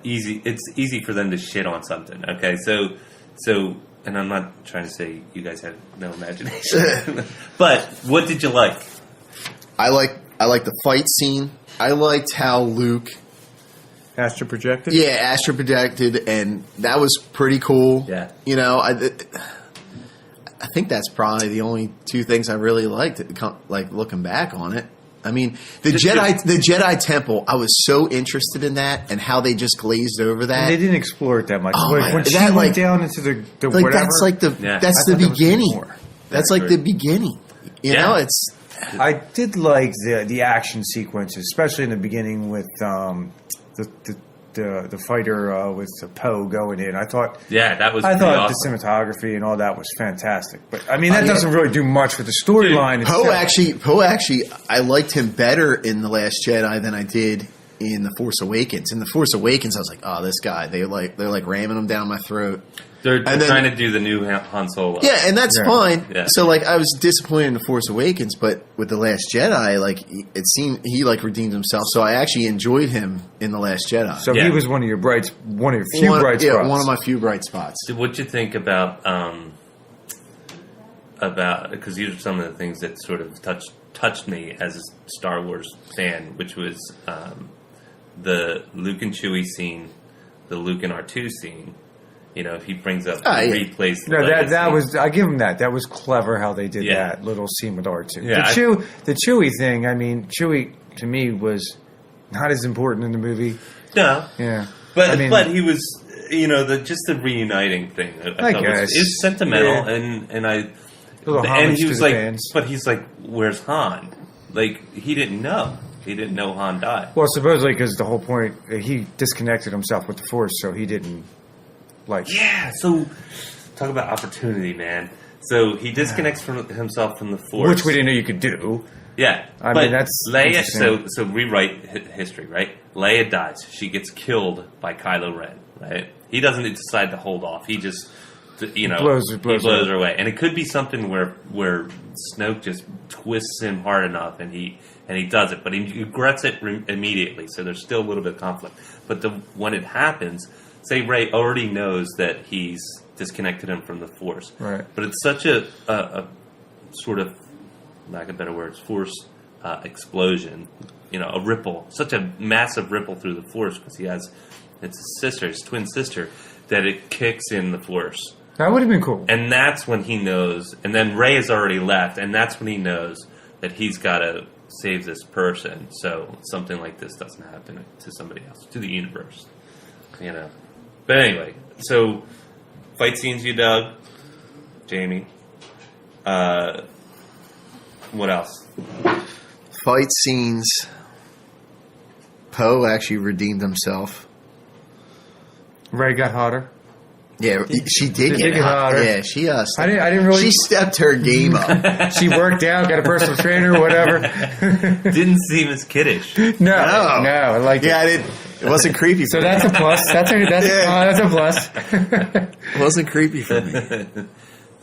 [SPEAKER 3] easy. It's easy for them to shit on something. Okay, so, and I'm not trying to say you guys have no imagination, but what did you like?
[SPEAKER 2] I like the fight scene. I liked how Luke
[SPEAKER 1] astral projected.
[SPEAKER 2] Yeah, astral projected, and that was pretty cool.
[SPEAKER 3] Yeah,
[SPEAKER 2] I think that's probably the only two things I really liked. Like looking back on it, I mean, the Jedi Temple. I was so interested in that and how they just glazed over that.
[SPEAKER 1] And they didn't explore it that much.
[SPEAKER 2] Oh,
[SPEAKER 1] when she went down into the
[SPEAKER 2] like
[SPEAKER 1] whatever,
[SPEAKER 2] that's like that's the beginning. That's like the beginning. You know, it's.
[SPEAKER 1] I did like the action sequences, especially in the beginning with the fighter with Poe going in. I thought
[SPEAKER 3] that was.
[SPEAKER 1] I thought
[SPEAKER 3] awesome.
[SPEAKER 1] the cinematography and all that was fantastic. But I mean, that doesn't really do much for the storyline.
[SPEAKER 2] Poe actually, I liked him better in The Last Jedi than I did in The Force Awakens. In The Force Awakens, I was like, oh, this guy. They're like ramming him down my throat.
[SPEAKER 3] They're trying to do the new Han Solo.
[SPEAKER 2] Yeah, and that's fine.
[SPEAKER 3] Yeah.
[SPEAKER 2] So, like, I was disappointed in The Force Awakens, but with The Last Jedi, like, it seemed he, like, redeemed himself. So I actually enjoyed him in The Last Jedi.
[SPEAKER 1] So he was one of your few bright spots.
[SPEAKER 2] Yeah, one of my few bright spots.
[SPEAKER 3] So what'd you think about because these are some of the things that sort of touched me as a Star Wars fan, which was the Luke and Chewie scene, the Luke and R2 scene. You know, he brings up replays.
[SPEAKER 1] No, that was. I give him that. That was clever how they did that little scene with R2.
[SPEAKER 3] Yeah,
[SPEAKER 1] the Chewie thing. I mean, Chewie to me was not as important in the movie.
[SPEAKER 3] No.
[SPEAKER 1] Yeah.
[SPEAKER 3] But he was. You know, just the reuniting thing. I guess is sentimental, and he was like, fans. But he's like, where's Han? Like he didn't know. He didn't know Han died.
[SPEAKER 1] Well, supposedly because the whole point he disconnected himself with the Force, so he didn't.
[SPEAKER 3] So talk about opportunity, man. So he disconnects himself from the Force,
[SPEAKER 1] which we didn't know you could do.
[SPEAKER 3] Yeah,
[SPEAKER 1] I mean that's
[SPEAKER 3] Leia. So rewrite history, right? Leia dies. She gets killed by Kylo Ren. Right? He doesn't decide to hold off. He just, blows her away. And it could be something where Snoke just twists him hard enough, and he does it, but he regrets it immediately. So there's still a little bit of conflict. But when it happens. Say Rey already knows that he's disconnected him from the Force.
[SPEAKER 1] Right. But
[SPEAKER 3] it's such a sort of, lack of better words, Force explosion. You know, a ripple. Such a massive ripple through the Force because it's his sister, his twin sister, that it kicks in the Force.
[SPEAKER 1] That would have been cool.
[SPEAKER 3] And that's when he knows, and then Rey has already left, and that's when he knows that he's got to save this person so something like this doesn't happen to somebody else, to the universe. You know. But anyway, so fight scenes you dug, Jamie. What else?
[SPEAKER 2] Fight scenes. Poe actually redeemed himself.
[SPEAKER 1] Ray got hotter.
[SPEAKER 2] Yeah, she did get hotter. Yeah, she.
[SPEAKER 1] I didn't really.
[SPEAKER 2] She stepped her game up.
[SPEAKER 1] She worked out, got a personal trainer, whatever.
[SPEAKER 3] Didn't seem as kiddish.
[SPEAKER 1] No, I like it.
[SPEAKER 2] Yeah, it wasn't creepy.
[SPEAKER 1] So that's a plus. That's a plus.
[SPEAKER 2] It wasn't creepy for me.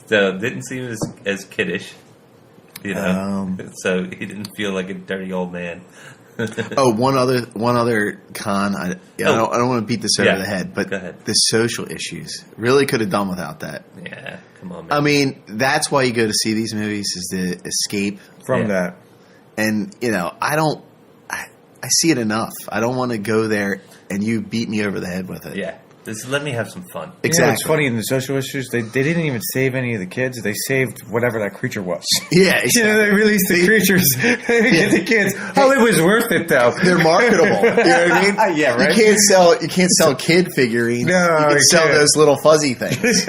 [SPEAKER 3] So didn't seem as kiddish. You know, so he didn't feel like a dirty old man.
[SPEAKER 2] One other con. I don't want to beat this over the head, but the social issues really could have done without that.
[SPEAKER 3] Yeah, come on, man.
[SPEAKER 2] I mean, that's why you go to see these movies, is to escape
[SPEAKER 1] from that.
[SPEAKER 2] And I see it enough. I don't want to go there and you beat me over the head with it.
[SPEAKER 3] Yeah. Let me have some fun.
[SPEAKER 2] Exactly.
[SPEAKER 1] It's funny in the social issues. They didn't even save any of the kids. They saved whatever that creature was.
[SPEAKER 2] Yeah, exactly.
[SPEAKER 1] They released the creatures. Get the kids. Oh, it was worth it though.
[SPEAKER 2] They're marketable. You know what I mean?
[SPEAKER 1] Yeah, right.
[SPEAKER 2] You can't sell kid figurines.
[SPEAKER 1] No,
[SPEAKER 2] you can sell those little fuzzy things.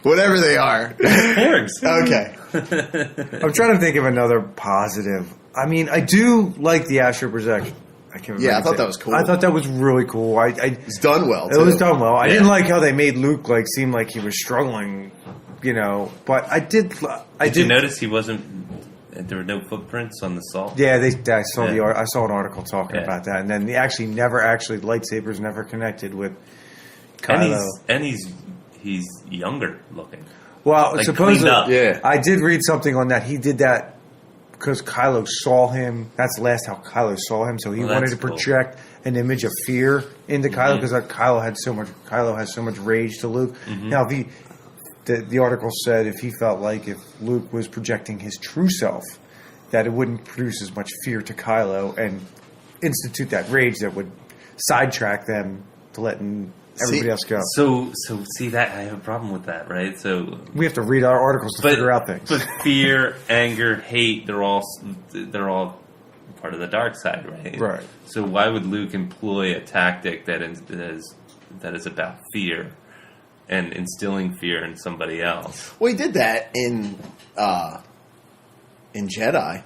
[SPEAKER 2] Whatever they are.
[SPEAKER 3] Porgs.
[SPEAKER 2] Okay.
[SPEAKER 1] I'm trying to think of another positive. I mean, I do like the astral projection. I thought that was cool. I thought that was really cool.
[SPEAKER 2] It's done well.
[SPEAKER 1] It was done well. I didn't like how they made Luke seem like he was struggling, But I did.
[SPEAKER 3] Did you notice he wasn't? There were no footprints on the salt.
[SPEAKER 1] Yeah, I saw I saw an article talking about that, and then lightsabers never connected with Kylo.
[SPEAKER 3] And he's younger looking.
[SPEAKER 1] Well, supposedly,
[SPEAKER 2] I
[SPEAKER 1] did read something on that. He did that because Kylo saw him. That's the last how Kylo saw him. So he wanted to project an image of fear into Kylo because Kylo has so much rage to Luke. Mm-hmm. Now, the article said if he felt like if Luke was projecting his true self, that it wouldn't produce as much fear to Kylo and institute that rage that would sidetrack them to letting everybody else go.
[SPEAKER 3] So see that I have a problem with that, right? So
[SPEAKER 1] we have to read our articles to figure out things.
[SPEAKER 3] But fear, anger, hate, they're all part of the dark side, right?
[SPEAKER 1] Right.
[SPEAKER 3] So why would Luke employ a tactic that is about fear and instilling fear in somebody else?
[SPEAKER 2] Well, he did that in Jedi.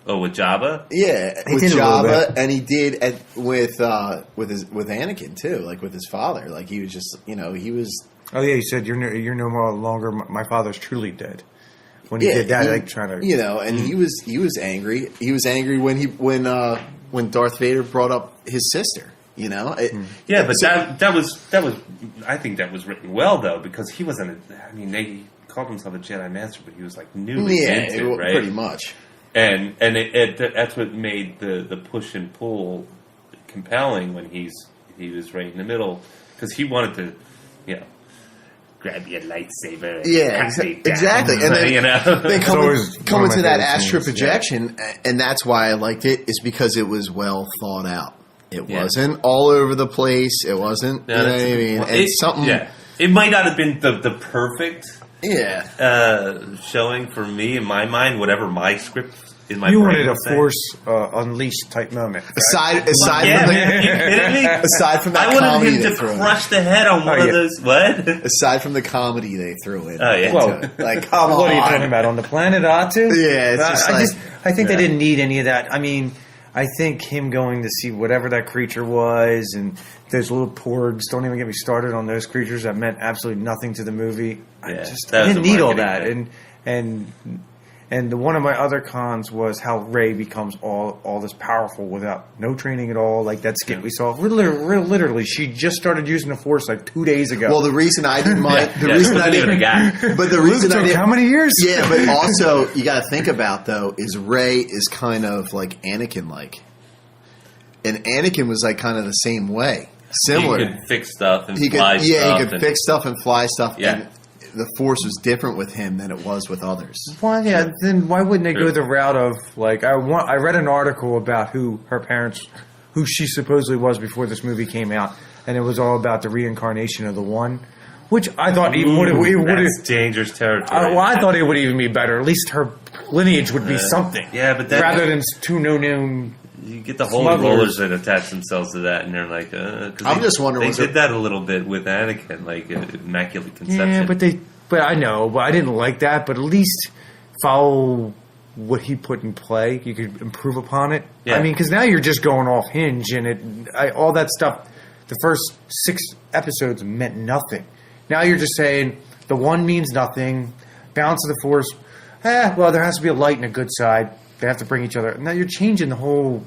[SPEAKER 3] Oh, with Jabba?
[SPEAKER 2] Yeah, with Jabba, and he did with Anakin too, like with his father. Like he was just, he was. Oh yeah,
[SPEAKER 1] he said you're no longer my father's truly dead. When he did that, trying to,
[SPEAKER 2] and he was angry. He was angry when Darth Vader brought up his sister.
[SPEAKER 3] That was. I think that was written well though, because he wasn't. He called himself a Jedi Master, but he was like newly minted, right?
[SPEAKER 2] Pretty much.
[SPEAKER 3] And that's what made the push and pull compelling when he was right in the middle, because he wanted to, grab your lightsaber.
[SPEAKER 2] Yeah, exactly. And then they come into that astral projection, and that's why I liked it, is because it was well thought out. It wasn't all over the place. It wasn't, you know what I mean? And something. Yeah,
[SPEAKER 3] it might not have been the perfect.
[SPEAKER 2] Yeah.
[SPEAKER 3] Showing for me in my mind, whatever my script in my
[SPEAKER 1] you
[SPEAKER 3] brain
[SPEAKER 1] wanted a Force Unleashed type moment.
[SPEAKER 2] Aside from that
[SPEAKER 3] I wanted
[SPEAKER 2] comedy
[SPEAKER 3] him to crush the head on one of those. What?
[SPEAKER 2] Aside from the comedy they threw in.
[SPEAKER 3] Oh yeah.
[SPEAKER 1] Well,
[SPEAKER 2] come on.
[SPEAKER 1] What are you talking about? On the planet Atu?
[SPEAKER 2] Yeah, it's
[SPEAKER 1] I think they didn't need any of that. I mean, I think him going to see whatever that creature was, and those little porgs, don't even get me started on those creatures that meant absolutely nothing to the movie. I didn't need all that. And one of my other cons was how Rey becomes all this powerful without no training at all. Like that skit we saw. Literally, she just started using the Force 2 days ago.
[SPEAKER 2] Well, the reason I didn't mind,
[SPEAKER 1] how many years?
[SPEAKER 2] Yeah, but also you got to think about though is Rey is kind of like Anakin and Anakin was kind of the same way, similar.
[SPEAKER 3] He could fix stuff and fly stuff. Yeah,
[SPEAKER 2] he could fix stuff and fly stuff. Yeah. And the Force was different with him than it was with others.
[SPEAKER 1] Well, yeah. Then why wouldn't they go the route of I read an article about who she supposedly was before this movie came out, and it was all about the reincarnation of the One, which I thought even would have
[SPEAKER 3] dangerous territory.
[SPEAKER 1] I thought it would even be better. At least her lineage would be something.
[SPEAKER 3] Yeah, but
[SPEAKER 1] rather than two known.
[SPEAKER 3] You get the holy rollers that attach themselves to that, and they're like,
[SPEAKER 2] I'm just wondering.
[SPEAKER 3] They did that a little bit with Anakin, Immaculate Conception.
[SPEAKER 1] Yeah, but I know, but I didn't like that. But at least follow what he put in play, you could improve upon it.
[SPEAKER 3] Yeah.
[SPEAKER 1] I mean, because now you're just going off hinge, and all that stuff. The first 6 episodes meant nothing. Now you're just saying the one means nothing. Balance of the Force. Well, there has to be a light and a good side. They have to bring each other. Now you're changing the whole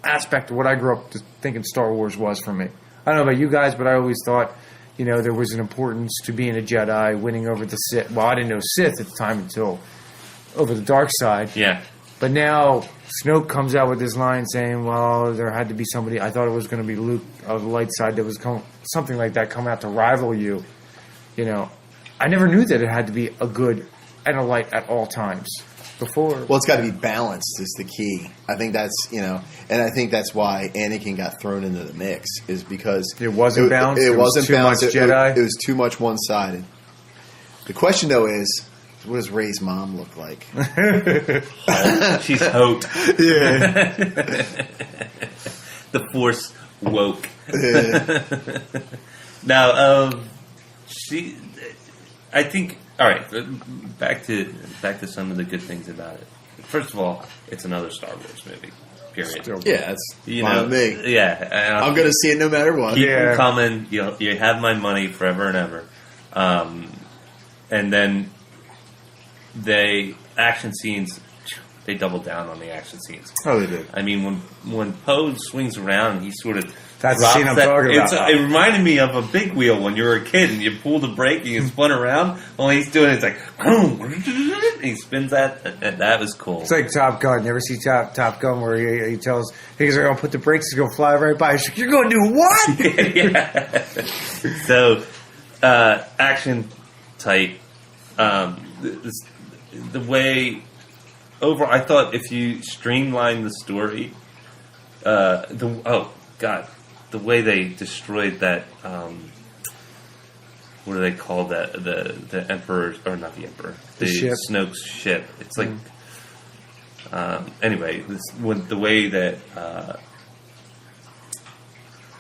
[SPEAKER 1] aspect of what I grew up thinking Star Wars was for me. I don't know about you guys, but I always thought, there was an importance to being a Jedi, winning over the Sith. Well, I didn't know Sith at the time until over the dark side.
[SPEAKER 3] Yeah.
[SPEAKER 1] But now Snoke comes out with this line saying, well, there had to be somebody. I thought it was going to be Luke of the light side that was something like that come out to rival you. I never knew that it had to be a good and a light at all times before.
[SPEAKER 2] Well, it's got to be balanced is the key. I think that's, and I think that's why Anakin got thrown into the mix is because
[SPEAKER 1] it wasn't balanced.
[SPEAKER 2] It wasn't
[SPEAKER 1] too
[SPEAKER 2] balanced.
[SPEAKER 1] Much Jedi.
[SPEAKER 2] It was too much one-sided. The question, though, is what does Rey's mom look like?
[SPEAKER 3] She's hot.
[SPEAKER 2] Yeah.
[SPEAKER 3] The Force woke.
[SPEAKER 2] Yeah.
[SPEAKER 3] Now, I think. All right, back to some of the good things about it. First of all, it's another Star Wars movie. Period.
[SPEAKER 2] Yeah, that's fine with me.
[SPEAKER 3] Yeah,
[SPEAKER 2] I'm going to see it no matter what.
[SPEAKER 3] Keep them coming. You have my money forever and ever. And then action scenes. They doubled down on the action scenes.
[SPEAKER 1] Oh, they did.
[SPEAKER 3] I mean, when Poe swings around, and he sort of
[SPEAKER 1] that's the scene I'm talking about.
[SPEAKER 3] It reminded me of a big wheel when you were a kid and you pulled the brake and you spun around. All he's doing is like, and he spins that, and that was cool.
[SPEAKER 1] It's like Top Gun. You ever see Top Gun where he tells, he's going to put the brakes, he's going to fly right by. He's like, you're going to do what?
[SPEAKER 3] Yeah. So, action tight. The way overall, I thought if you streamline the story, the way they destroyed that, what do they call that? The Emperor, or not the Emperor, the
[SPEAKER 1] ship.
[SPEAKER 3] Snoke's ship. It's like, anyway, the way that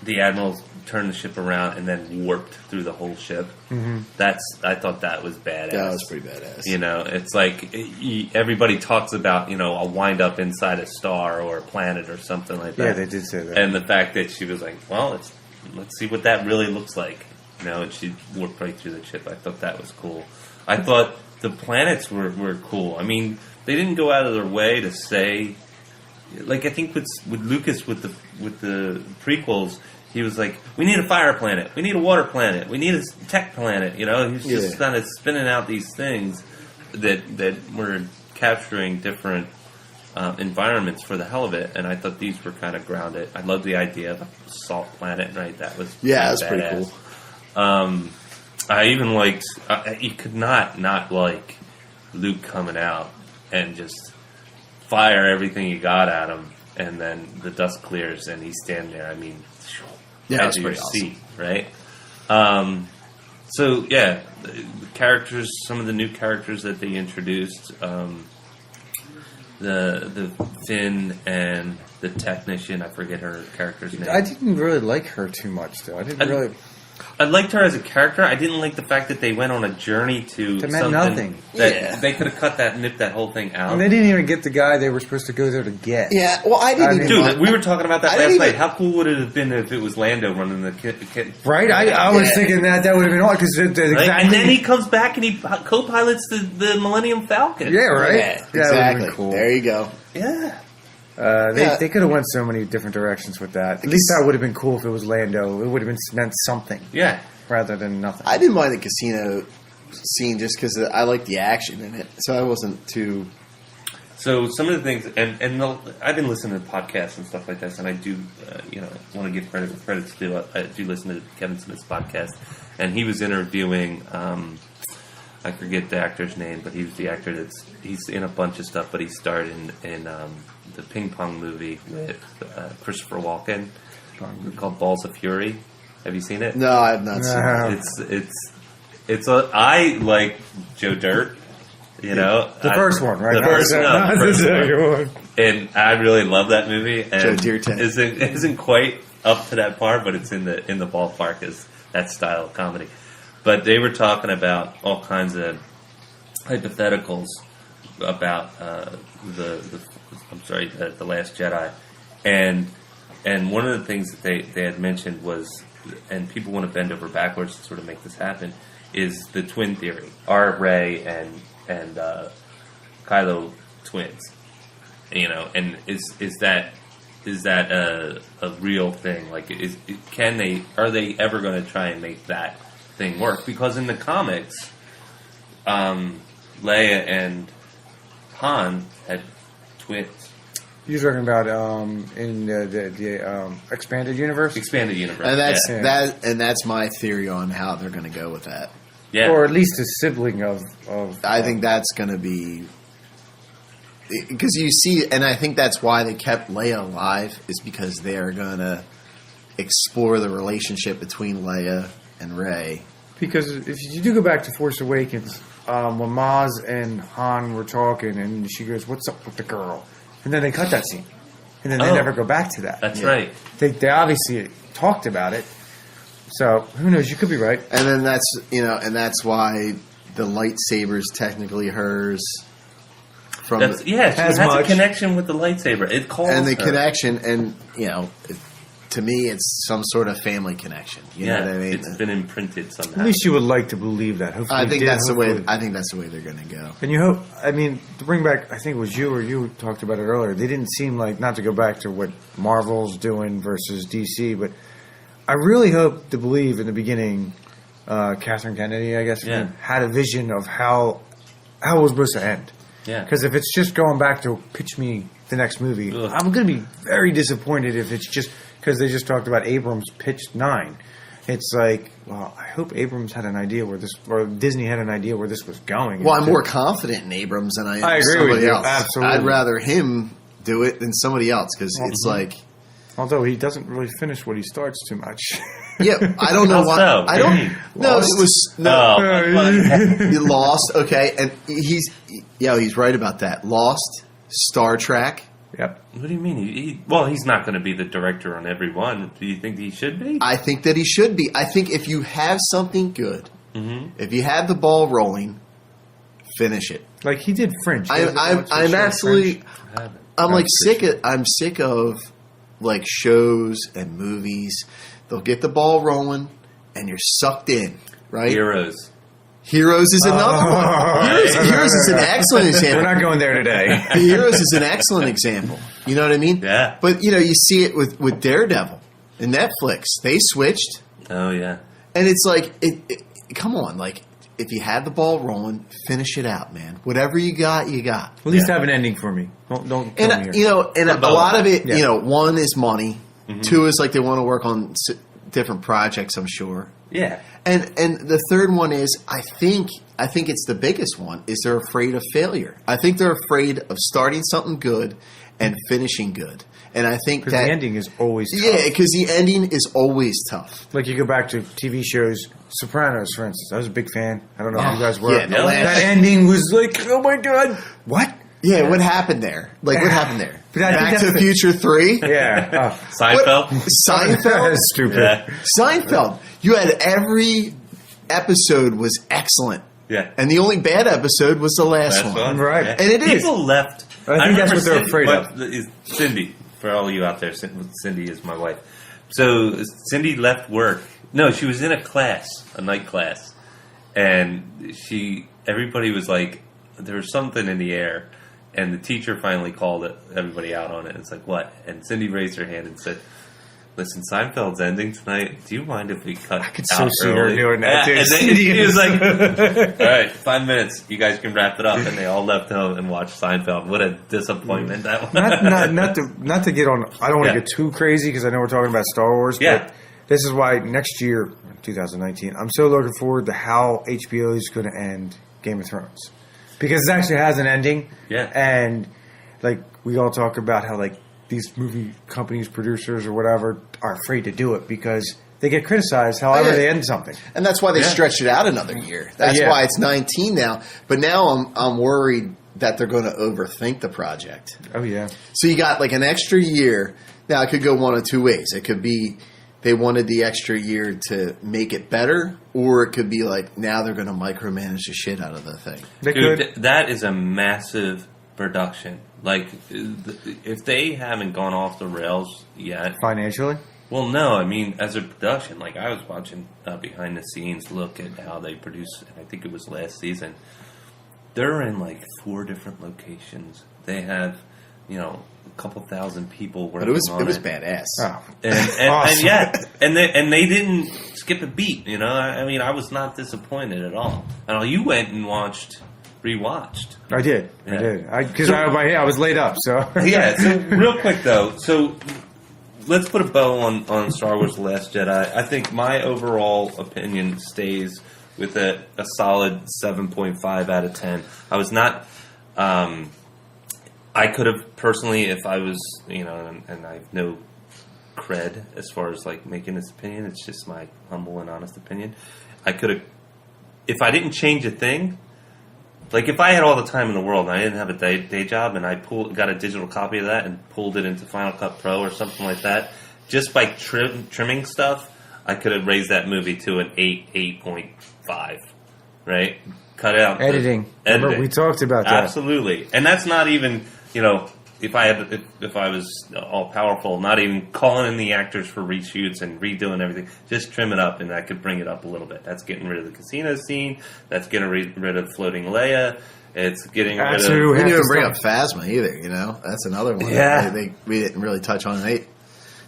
[SPEAKER 3] the Admiral turned the ship around and then warped through the whole ship. Mm-hmm. I thought that was badass.
[SPEAKER 2] That was pretty badass.
[SPEAKER 3] It's like everybody talks about, a wind up inside a star or a planet or something like that.
[SPEAKER 1] Yeah, they did say that.
[SPEAKER 3] And the fact that she was like, well, let's see what that really looks like. And she warped right through the ship. I thought that was cool. I thought the planets were cool. I mean, they didn't go out of their way to say, like I think with Lucas with the prequels, he was like, we need a fire planet, we need a water planet, we need a tech planet. He's just kind of spinning out these things that were capturing different environments for the hell of it. And I thought these were kind of grounded. I loved the idea of a salt planet, right? That was
[SPEAKER 2] that's pretty cool.
[SPEAKER 3] I even liked. You could not like Luke coming out and just fire everything you got at him, and then the dust clears and he's standing there. I mean,
[SPEAKER 2] that's pretty awesome,
[SPEAKER 3] right? So yeah, the characters, some of the new characters that they introduced, the Finn and the technician. I forget her character's name.
[SPEAKER 1] I didn't really like her too much, though.
[SPEAKER 3] I liked her as a character. I didn't like the fact that they went on a journey to
[SPEAKER 1] meant
[SPEAKER 3] something
[SPEAKER 1] nothing.
[SPEAKER 3] That they could have cut that, nipped that whole thing out.
[SPEAKER 1] And they didn't even get the guy they were supposed to go there to get.
[SPEAKER 2] Yeah, well, I didn't.
[SPEAKER 3] Dude, we were talking about that last night. How cool would it have been if it was Lando running the kid?
[SPEAKER 1] Right? I was thinking that would have been odd because
[SPEAKER 3] right? And then he comes back and he co-pilots the Millennium Falcon.
[SPEAKER 1] Yeah, right.
[SPEAKER 2] Yeah, exactly.
[SPEAKER 1] Cool.
[SPEAKER 2] There you go.
[SPEAKER 3] Yeah.
[SPEAKER 1] They could have went so many different directions with that. At least that would have been cool if it was Lando. It would have meant something.
[SPEAKER 3] Yeah.
[SPEAKER 1] Rather than nothing.
[SPEAKER 2] I didn't mind the casino scene just because I like the action in it, so I wasn't too.
[SPEAKER 3] So some of the things, and I've been listening to podcasts and stuff like this, and I do, want to give credit where credit's due. I do listen to Kevin Smith's podcast, and he was interviewing. I forget the actor's name, but he was the actor he's in a bunch of stuff, but he starred in the ping pong movie with Christopher Walken called Balls of Fury. Have you seen it?
[SPEAKER 2] No, I have not seen
[SPEAKER 3] it. I like Joe Dirt.
[SPEAKER 1] The first one, right?
[SPEAKER 3] The second one. And I really love that movie. And
[SPEAKER 2] Joe Dirt
[SPEAKER 3] isn't quite up to that par, but it's in the ballpark as that style of comedy. But they were talking about all kinds of hypotheticals about the Last Jedi, and one of the things that they had mentioned was, and people want to bend over backwards to sort of make this happen, is the twin theory. Are Rey and Kylo twins? You know, and is that a real thing? Like, are they ever going to try and make that thing work? Because in the comics, Leia and Han had twins.
[SPEAKER 1] You're talking about in the expanded universe?
[SPEAKER 3] Expanded universe.
[SPEAKER 2] And that's my theory on how they're going to go with that.
[SPEAKER 3] Yeah.
[SPEAKER 1] Or at least a sibling of
[SPEAKER 2] I think that's going to be... Because you see... And I think that's why they kept Leia alive, is because they're going to explore the relationship between Leia and Rey.
[SPEAKER 1] Because if you do go back to Force Awakens, when Maz and Han were talking, and she goes, "What's up with the girl?" And then they cut that scene, and then they never go back to that.
[SPEAKER 3] That's right.
[SPEAKER 1] They obviously talked about it. So who knows? You could be right.
[SPEAKER 2] And then that's why the lightsaber's technically hers.
[SPEAKER 3] She has a connection with the lightsaber. It calls
[SPEAKER 2] and the
[SPEAKER 3] her.
[SPEAKER 2] connection, and to me, it's some sort of family connection. You know what I mean?
[SPEAKER 3] It's been imprinted somehow.
[SPEAKER 1] At least you would like to believe that. Hopefully,
[SPEAKER 2] I think that's the way they're going to go.
[SPEAKER 1] And you hope. I mean, to bring back, I think it was you or you talked about it earlier. They didn't seem like, not to go back to what Marvel's doing versus DC, but I really hope to believe in the beginning, Catherine Kennedy, I guess, had a vision of how it was supposed to end.
[SPEAKER 3] Yeah.
[SPEAKER 1] Because if it's just going back to pitch me the next movie, I'm going to be very disappointed if it's just because they just talked about Abrams pitched 9. It's like, well, I hope Abrams had an idea or Disney had an idea where this was going.
[SPEAKER 2] Well, I'm more confident in Abrams than I am
[SPEAKER 1] agree
[SPEAKER 2] somebody
[SPEAKER 1] with you.
[SPEAKER 2] else.
[SPEAKER 1] Absolutely.
[SPEAKER 2] I'd rather him do it than somebody else because it's like.
[SPEAKER 1] Although he doesn't really finish what he starts too much.
[SPEAKER 2] Yeah, I don't know why.
[SPEAKER 3] So?
[SPEAKER 2] I don't. No, it was
[SPEAKER 3] Oh,
[SPEAKER 2] Lost. Okay, and he's right about that. Lost, Star Trek.
[SPEAKER 1] Yep.
[SPEAKER 3] what do you mean? He's not going to be the director on every one. Do you think he should be?
[SPEAKER 2] I think that he should be. I think if you have something good, if you have the ball rolling, finish it.
[SPEAKER 1] Like he did Fringe.
[SPEAKER 2] I'm absolutely. I'm sick of like shows and movies. They'll get the ball rolling, and you're sucked in. Right? Heroes is another one. Heroes is an excellent example.
[SPEAKER 1] We're not going there today.
[SPEAKER 2] Heroes is an excellent example. You know what I mean?
[SPEAKER 3] Yeah.
[SPEAKER 2] But, you see it with Daredevil and Netflix. They switched.
[SPEAKER 3] Oh, yeah.
[SPEAKER 2] And it's like, come on. Like, if you had the ball rolling, finish it out, man. Whatever you got, you got.
[SPEAKER 1] At least have an ending for me. Don't kill me here.
[SPEAKER 2] And a lot of it, one is money. Mm-hmm. 2 is like they want to work on different projects, I'm sure.
[SPEAKER 3] Yeah.
[SPEAKER 2] And the third one is, I think it's the biggest one, is they're afraid of failure. I think they're afraid of starting something good and finishing good. And I think that...
[SPEAKER 1] Because the ending is always tough.
[SPEAKER 2] Yeah, because the ending is always tough.
[SPEAKER 1] Like you go back to TV shows, Sopranos, for instance. I was a big fan. I don't know if you guys were.
[SPEAKER 2] Yeah,
[SPEAKER 1] that ending was like, oh my God, what?
[SPEAKER 2] Yeah, what happened there? Like, what happened there? Back to the Future 3?
[SPEAKER 1] Yeah.
[SPEAKER 3] Seinfeld?
[SPEAKER 2] Seinfeld?
[SPEAKER 1] That's stupid.
[SPEAKER 3] Yeah.
[SPEAKER 2] Seinfeld. You had every episode was excellent.
[SPEAKER 3] Yeah.
[SPEAKER 2] And the only bad episode was the last one.
[SPEAKER 1] Right.
[SPEAKER 3] Yeah.
[SPEAKER 2] And it is.
[SPEAKER 3] People left.
[SPEAKER 1] I think that's what they're afraid of.
[SPEAKER 3] Cindy, for all you out there, Cindy is my wife. So Cindy left work. No, she was in a night class. And everybody was like, there was something in the air. And the teacher finally called everybody out on it. It's like, what? And Cindy raised her hand and said, listen, Seinfeld's ending tonight. Do you mind if we cut
[SPEAKER 1] I could
[SPEAKER 3] out
[SPEAKER 1] so see her doing that, too.
[SPEAKER 3] And then he was like, all right, 5 minutes. You guys can wrap it up. And they all left home and watched Seinfeld. What a disappointment that was.
[SPEAKER 1] Not to get on... I don't want to get too crazy because I know we're talking about Star Wars.
[SPEAKER 3] Yeah.
[SPEAKER 1] But this is why next year, 2019, I'm so looking forward to how HBO is going to end Game of Thrones. Because it actually has an ending.
[SPEAKER 3] Yeah.
[SPEAKER 1] And, like, we all talk about how, like, these movie companies, producers, or whatever, are afraid to do it because they get criticized however they end something.
[SPEAKER 2] And that's why they stretched it out another year. That's why it's 19 now. But now I'm worried that they're going to overthink the project.
[SPEAKER 1] Oh, yeah.
[SPEAKER 2] So you got, like, an extra year. Now, it could go one of two ways. It could be they wanted the extra year to make it better, or it could be like now they're going to micromanage the shit out of the thing.
[SPEAKER 3] Dude, that is a massive production. Like, if they haven't gone off the rails yet.
[SPEAKER 1] Financially?
[SPEAKER 3] Well, no. I mean, as a production, like I was watching behind the scenes look at how they produce, and I think it was last season. They're in like 4 different locations. They have, a couple thousand people working on it.
[SPEAKER 2] But it was badass.
[SPEAKER 3] Oh. And they didn't skip a beat, I mean, I was not disappointed at all. And you went and rewatched.
[SPEAKER 1] I did. Because I was laid up, so.
[SPEAKER 3] Yeah, so real quick, though. So let's put a bow on Star Wars The Last Jedi. I think my overall opinion stays with a solid 7.5 out of 10. I was not... I could have personally, if I was, and I have no cred as far as like making this opinion, it's just my humble and honest opinion. I could have, if I didn't change a thing, like if I had all the time in the world and I didn't have a day job and I got a digital copy of that and pulled it into Final Cut Pro or something like that, just by trimming stuff, I could have raised that movie to an 8.5, right? Cut out
[SPEAKER 1] editing. Remember, we talked about that.
[SPEAKER 3] Absolutely, and that's not even. If I was all powerful, not even calling in the actors for reshoots and redoing everything, just trim it up and I could bring it up a little bit. That's getting rid of the casino scene. That's getting rid of floating Leia. It's getting rid of...
[SPEAKER 2] We didn't even bring up Phasma either, That's another one.
[SPEAKER 3] Yeah.
[SPEAKER 2] We didn't really touch on it.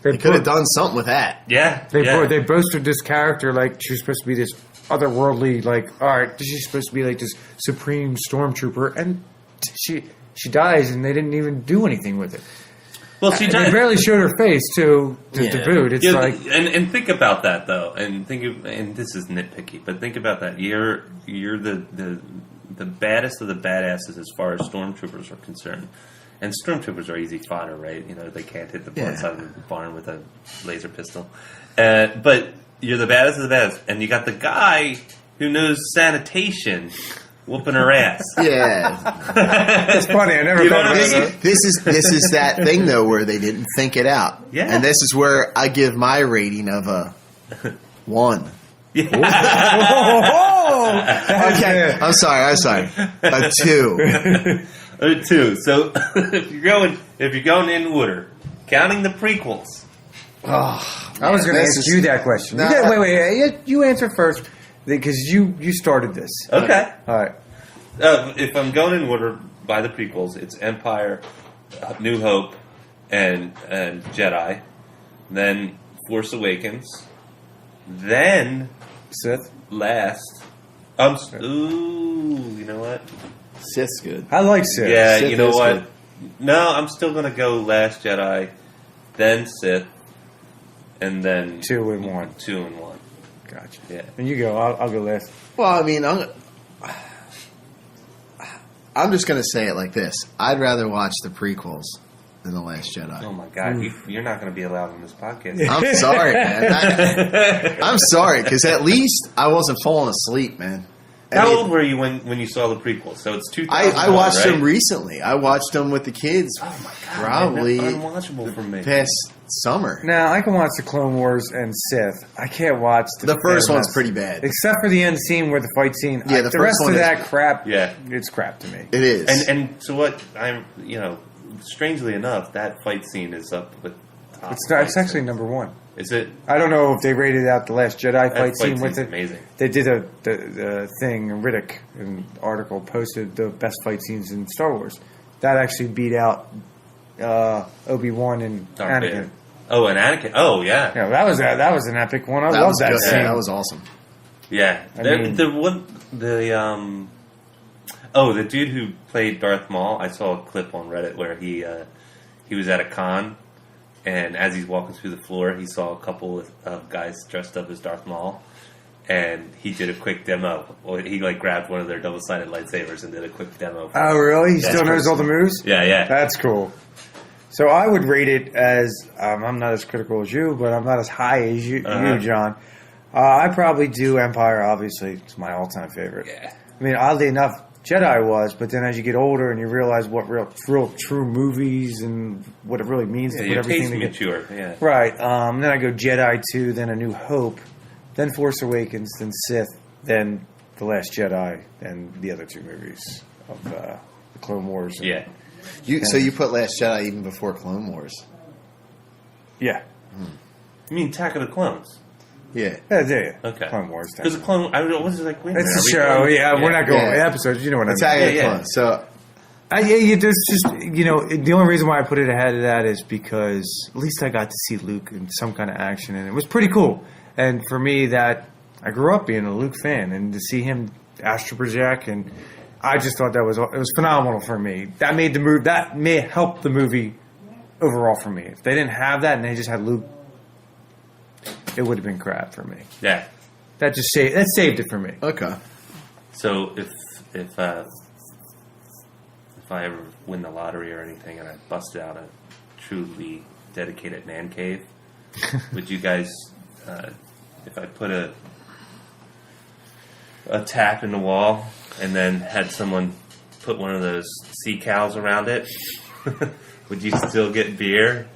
[SPEAKER 2] They could have done something with that.
[SPEAKER 3] Yeah.
[SPEAKER 1] They boasted this character like she was supposed to be this otherworldly, like, all right, she's supposed to be like this supreme stormtrooper, and she dies, and they didn't even do anything with it.
[SPEAKER 3] Well,
[SPEAKER 1] they barely showed her face to boot. It's like,
[SPEAKER 3] and think about that though, and this is nitpicky, but think about that. You're the baddest of the badasses as far as stormtroopers are concerned, and stormtroopers are easy fodder, right? They can't hit the front side of the barn with a laser pistol, but you're the baddest of the baddest, and you got the guy who knows sanitation. Whooping her ass.
[SPEAKER 2] Yeah.
[SPEAKER 1] It's funny. I never thought about that.
[SPEAKER 2] This is that thing, though, where they didn't think it out.
[SPEAKER 3] Yeah.
[SPEAKER 2] And this is where I give my rating of a 1.
[SPEAKER 3] Yeah.
[SPEAKER 2] Okay. I'm sorry. A 2.
[SPEAKER 3] A 2. So if you're going in order, counting the prequels.
[SPEAKER 2] Oh,
[SPEAKER 1] I was going to ask you that question.
[SPEAKER 2] No,
[SPEAKER 1] wait. You answer first. Because you started this.
[SPEAKER 3] Okay.
[SPEAKER 1] All right.
[SPEAKER 3] If I'm going in order by the prequels, it's Empire, New Hope, and Jedi. Then Force Awakens. Then
[SPEAKER 1] Sith.
[SPEAKER 3] Last. You know what?
[SPEAKER 2] Sith's good.
[SPEAKER 1] I like Sith.
[SPEAKER 3] Yeah,
[SPEAKER 2] Sith
[SPEAKER 3] you know what?
[SPEAKER 2] good.
[SPEAKER 3] No, I'm still going to go Last Jedi, then Sith, and then
[SPEAKER 1] 2 and 1.
[SPEAKER 3] 2 and 1.
[SPEAKER 1] Gotcha.
[SPEAKER 3] Yeah.
[SPEAKER 1] And you go. I'll go last.
[SPEAKER 2] Well, I mean, I'm just going to say it like this. I'd rather watch the prequels than The Last Jedi.
[SPEAKER 3] Oh, my God. You're not going to be allowed on this podcast.
[SPEAKER 2] I'm sorry, man. I'm sorry, because at least I wasn't falling asleep, man.
[SPEAKER 3] How old were you when you saw the prequels? So it's 2000.
[SPEAKER 2] I watched
[SPEAKER 3] right?
[SPEAKER 2] them recently. I watched them with the kids.
[SPEAKER 3] Oh, my God.
[SPEAKER 2] Probably
[SPEAKER 3] Man, that's unwatchable for me.
[SPEAKER 2] past summer.
[SPEAKER 1] Now, I can watch the Clone Wars and Sith. I can't watch
[SPEAKER 2] The first one's pretty bad.
[SPEAKER 1] Except for the end scene where the fight scene.
[SPEAKER 2] Yeah, the
[SPEAKER 1] the
[SPEAKER 2] first
[SPEAKER 1] rest
[SPEAKER 2] one
[SPEAKER 1] of
[SPEAKER 2] is-
[SPEAKER 1] that crap,
[SPEAKER 3] Yeah.
[SPEAKER 1] it's crap to me.
[SPEAKER 2] It is.
[SPEAKER 3] And so what I'm, strangely enough, that fight scene is up with top
[SPEAKER 1] It's actually number 1.
[SPEAKER 3] Is it?
[SPEAKER 1] I don't know if they rated out the Last Jedi
[SPEAKER 3] That
[SPEAKER 1] fight scene with
[SPEAKER 3] scene's
[SPEAKER 1] it.
[SPEAKER 3] amazing.
[SPEAKER 1] They did the thing. Riddick, an article posted the best fight scenes in Star Wars. That actually beat out Obi-Wan and
[SPEAKER 3] Darth
[SPEAKER 1] Anakin.
[SPEAKER 3] Vader. Oh, and Anakin. Oh, yeah.
[SPEAKER 1] Yeah, that was an epic one. I
[SPEAKER 2] that
[SPEAKER 1] love
[SPEAKER 2] was
[SPEAKER 1] that
[SPEAKER 2] good.
[SPEAKER 1] scene.
[SPEAKER 2] That was awesome.
[SPEAKER 3] Yeah. The dude who played Darth Maul, I saw a clip on Reddit where he was at a con, and as he's walking through the floor, he saw a couple of guys dressed up as Darth Maul, and he did a quick demo. Well, he grabbed one of their double-sided lightsabers and did a quick demo.
[SPEAKER 1] Oh, really? He
[SPEAKER 3] Yeah,
[SPEAKER 1] still knows all the moves?
[SPEAKER 3] Yeah.
[SPEAKER 1] That's cool. So I would rate it as, I'm not as critical as you, but I'm not as high as you, John. I probably do Empire, obviously. It's my all-time favorite.
[SPEAKER 3] Yeah.
[SPEAKER 1] I mean, oddly enough, Jedi was, but then as you get older and you realize what real true movies and what it really means to put
[SPEAKER 3] your
[SPEAKER 1] everything
[SPEAKER 3] taste
[SPEAKER 1] together.
[SPEAKER 3] mature. Yeah.
[SPEAKER 1] Right. Then I go Jedi 2, then A New Hope, then Force Awakens, then Sith, then The Last Jedi, and the other 2 movies of the Clone Wars.
[SPEAKER 3] Yeah.
[SPEAKER 2] So you put Last Jedi even before Clone Wars?
[SPEAKER 1] Yeah.
[SPEAKER 3] You mean Attack of the Clones?
[SPEAKER 2] Yeah.
[SPEAKER 1] Yeah.
[SPEAKER 3] Okay.
[SPEAKER 1] Clone Wars.
[SPEAKER 3] Because the Clone, I was like, wait a minute.
[SPEAKER 1] It's a
[SPEAKER 3] are we
[SPEAKER 1] show.
[SPEAKER 3] going-
[SPEAKER 1] Yeah, we're not going
[SPEAKER 2] Yeah.
[SPEAKER 1] episodes. You know what I mean.
[SPEAKER 2] Attack of the
[SPEAKER 3] Yeah.
[SPEAKER 2] Clones. So
[SPEAKER 1] There's just, the only reason why I put it ahead of that is because at least I got to see Luke in some kind of action, and it was pretty cool. And for me, that I grew up being a Luke fan, and to see him astral project, and I just thought it was phenomenal for me. That made the move. That may help the movie overall for me. If they didn't have that and they just had Luke, it would have been crap for me.
[SPEAKER 3] Yeah.
[SPEAKER 1] That saved it for me.
[SPEAKER 2] okay.
[SPEAKER 3] So if I ever win the lottery or anything and I busted out a truly dedicated man cave, would you guys, if I put a tap in the wall and then had someone put one of those sea cows around it, would you still get beer